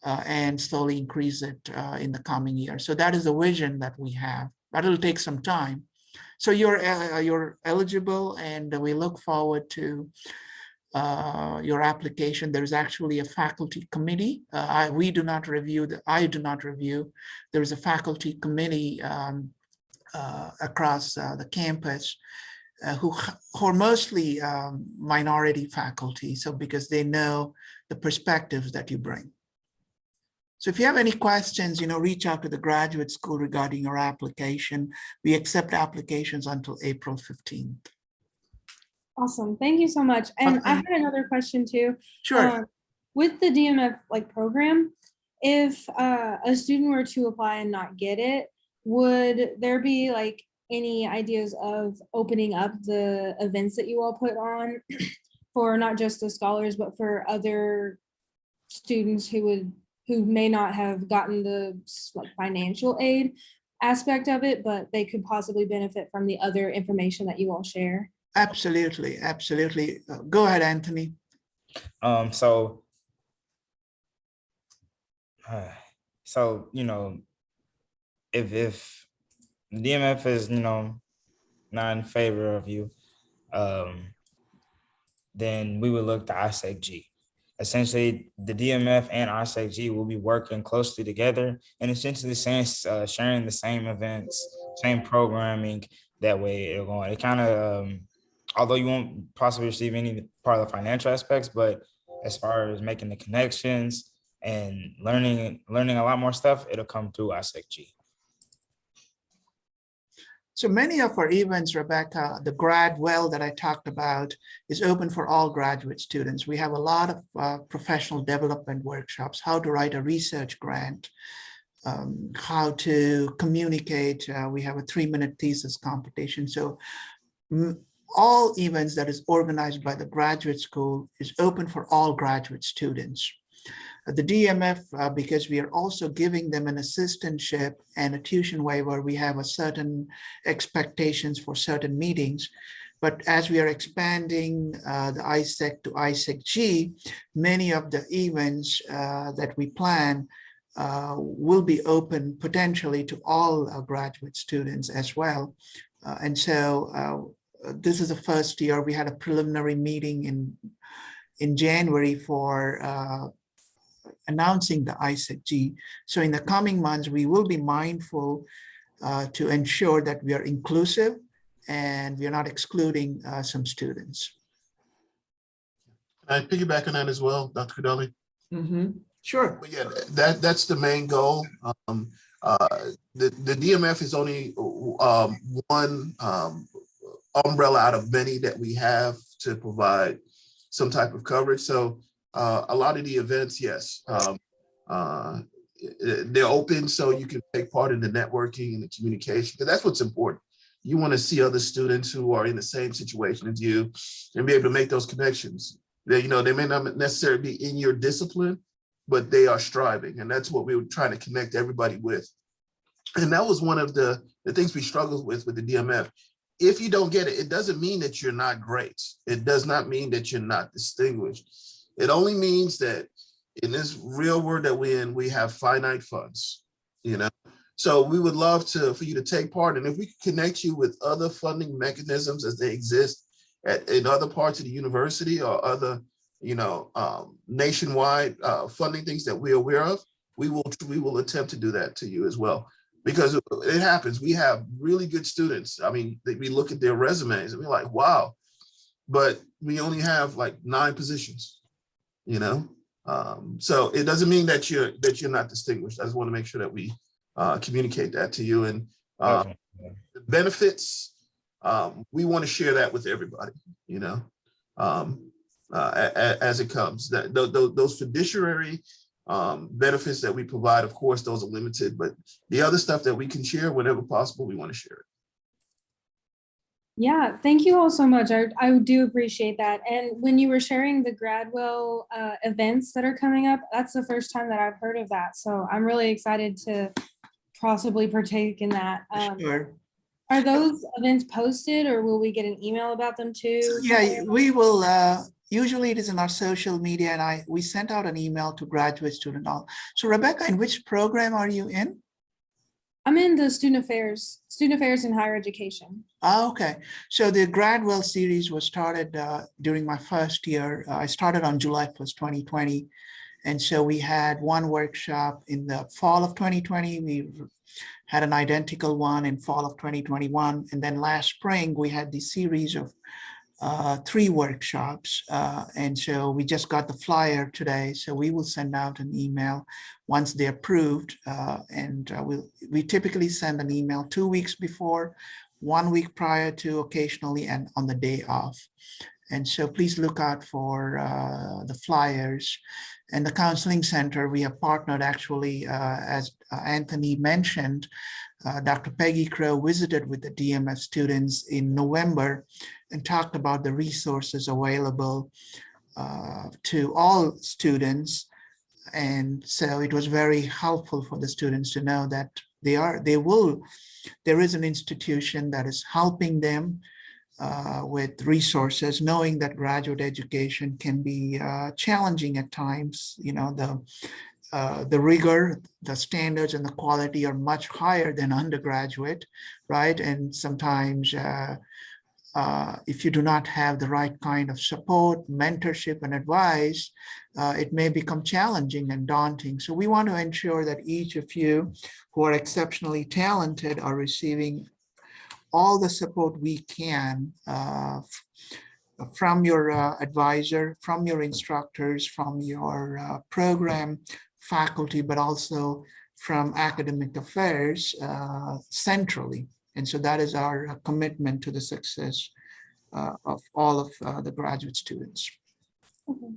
and slowly increase it in the coming year. So that is a vision that we have, but it'll take some time. So you're eligible, and we look forward to your application. There's actually a faculty committee. I do not review. There's a faculty committee across the campus who are mostly minority faculty. So because they know the perspectives that you bring. So if you have any questions, reach out to the graduate school regarding your application. We accept applications until April 15th. Awesome, thank you so much. And I had another question too. Sure. With the DMF program, if a student were to apply and not get it, would there be any ideas of opening up the events that you all put on for not just the scholars, but for other students who may not have gotten the financial aid aspect of it, but they could possibly benefit from the other information that you all share? Absolutely, absolutely. Go ahead, Anthony. So if DMF is not in favor of you, then we would look to ISEC-G. Essentially, the DMF and ISEC-G will be working closely together and essentially sharing the same events, same programming. That way it'll go on. It kind of, although you won't possibly receive any part of the financial aspects, but as far as making the connections and learning a lot more stuff, it'll come through ISEC-G. So many of our events, Rebecca, the GradWell that I talked about is open for all graduate students. We have a lot of professional development workshops, how to write a research grant, how to communicate. We have a 3-minute thesis competition. So all events that is organized by the graduate school is open for all graduate students. The DMF, because we are also giving them an assistantship and a tuition waiver, we have a certain expectations for certain meetings. But as we are expanding the ISEC to ISEC-G, many of the events that we plan will be open potentially to all graduate students as well. And so this is the first year. We had a preliminary meeting in January for announcing the ISEC-G. So in the coming months, we will be mindful to ensure that we are inclusive and we are not excluding some students. Can I piggyback on that as well, Dr. Kudali? Sure. But yeah, that's the main goal. The DMF is only one umbrella out of many that we have to provide some type of coverage. So a lot of the events, yes, they're open so you can take part in the networking and the communication, because that's what's important. You want to see other students who are in the same situation as you and be able to make those connections. They may not necessarily be in your discipline, but they are striving. And that's what we were trying to connect everybody with. And that was one of the things we struggled with the DMF. If you don't get it, it doesn't mean that you're not great. It does not mean that you're not distinguished. It only means that in this real world that we're in, we have finite funds, So we would love for you to take part. And if we could connect you with other funding mechanisms as they exist in other parts of the university or other, nationwide funding things that we're aware of, we will attempt to do that to you as well. Because it happens. We have really good students. I mean, we look at their resumes and we're like, wow, but we only have like 9 positions, So it doesn't mean that you're not distinguished. I just want to make sure that we communicate that to you. And the benefits, we want to share that with everybody, as it comes. That those fiduciary benefits that we provide, of course, those are limited, but the other stuff that we can share whenever possible, we want to share it. Yeah, thank you all so much. I do appreciate that. And when you were sharing the Gradwell events that are coming up, that's the first time that I've heard of that. So I'm really excited to possibly partake in that. Sure. Are those events posted, or will we get an email about them too? Yeah, we will. Usually it is in our social media, and we sent out an email to graduate student all. So Rebecca, in which program are you in? I'm in the student affairs in higher education. Oh, okay. So the Gradwell series was started during my first year. I started on July 1st, 2020. And so we had one workshop in the fall of 2020. We had an identical one in fall of 2021. And then last spring, we had the series of 3 workshops. And so we just got the flyer today. So we will send out an email once they're approved. We typically send an email 2 weeks before, 1 week prior to, occasionally, and on the day of. And so please look out for the flyers. And the counseling center, we have partnered actually, as Anthony mentioned, Dr. Peggy Crow visited with the DMF students in November and talked about the resources available to all students. And so it was very helpful for the students to know that there is an institution that is helping them with resources, knowing that graduate education can be challenging at times. The rigor, the standards, and the quality are much higher than undergraduate, right? And sometimes if you do not have the right kind of support, mentorship, and advice, it may become challenging and daunting. So we want to ensure that each of you who are exceptionally talented are receiving all the support we can from your advisor, from your instructors, from your program faculty, but also from academic affairs centrally. And so that is our commitment to the success of all of the graduate students. Okay.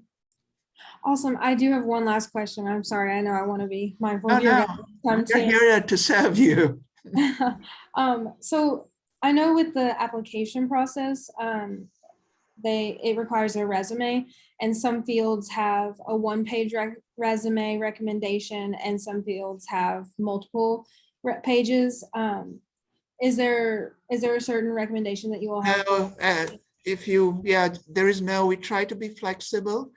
Awesome. I do have one last question. I'm sorry. I know I want to be mindful No, of your no, we're here to serve you. So I know with the application process, it requires a resume, and some fields have a 1-page resume recommendation, and some fields have multiple pages. Is there a certain recommendation that you will have? No, we try to be flexible.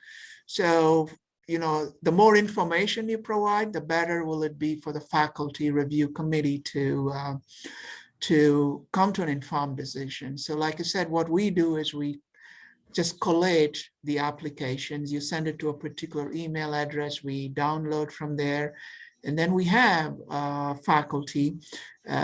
So, the more information you provide, the better will it be for the faculty review committee to come to an informed decision. So like I said, what we do is we just collate the applications. You send it to a particular email address, we download from there, and then we have faculty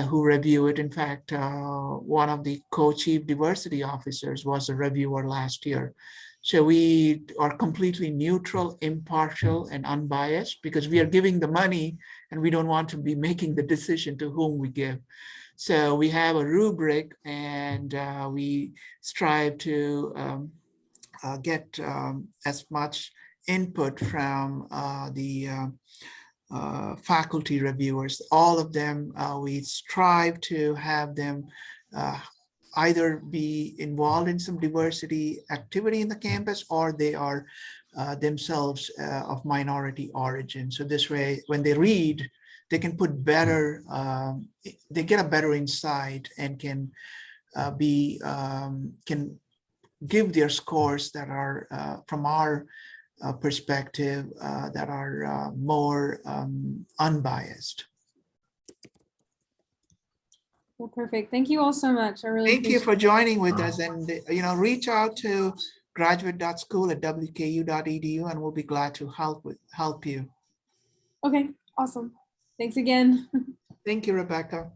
who review it. In fact, one of the co-chief diversity officers was a reviewer last year. So we are completely neutral, impartial, and unbiased, because we are giving the money and we don't want to be making the decision to whom we give. So we have a rubric, and we strive to get as much input from the faculty reviewers. All of them, we strive to have them either be involved in some diversity activity in the campus, or they are themselves of minority origin. So this way, when they read, they can put better, they get a better insight and can give their scores that are from our perspective that are more unbiased. Well, perfect. Thank you all so much. I really Thank you for appreciate it. joining with us, and reach out to graduate.school@wku.edu and we'll be glad to help you. Okay, awesome. Thanks again. Thank you, Rebecca.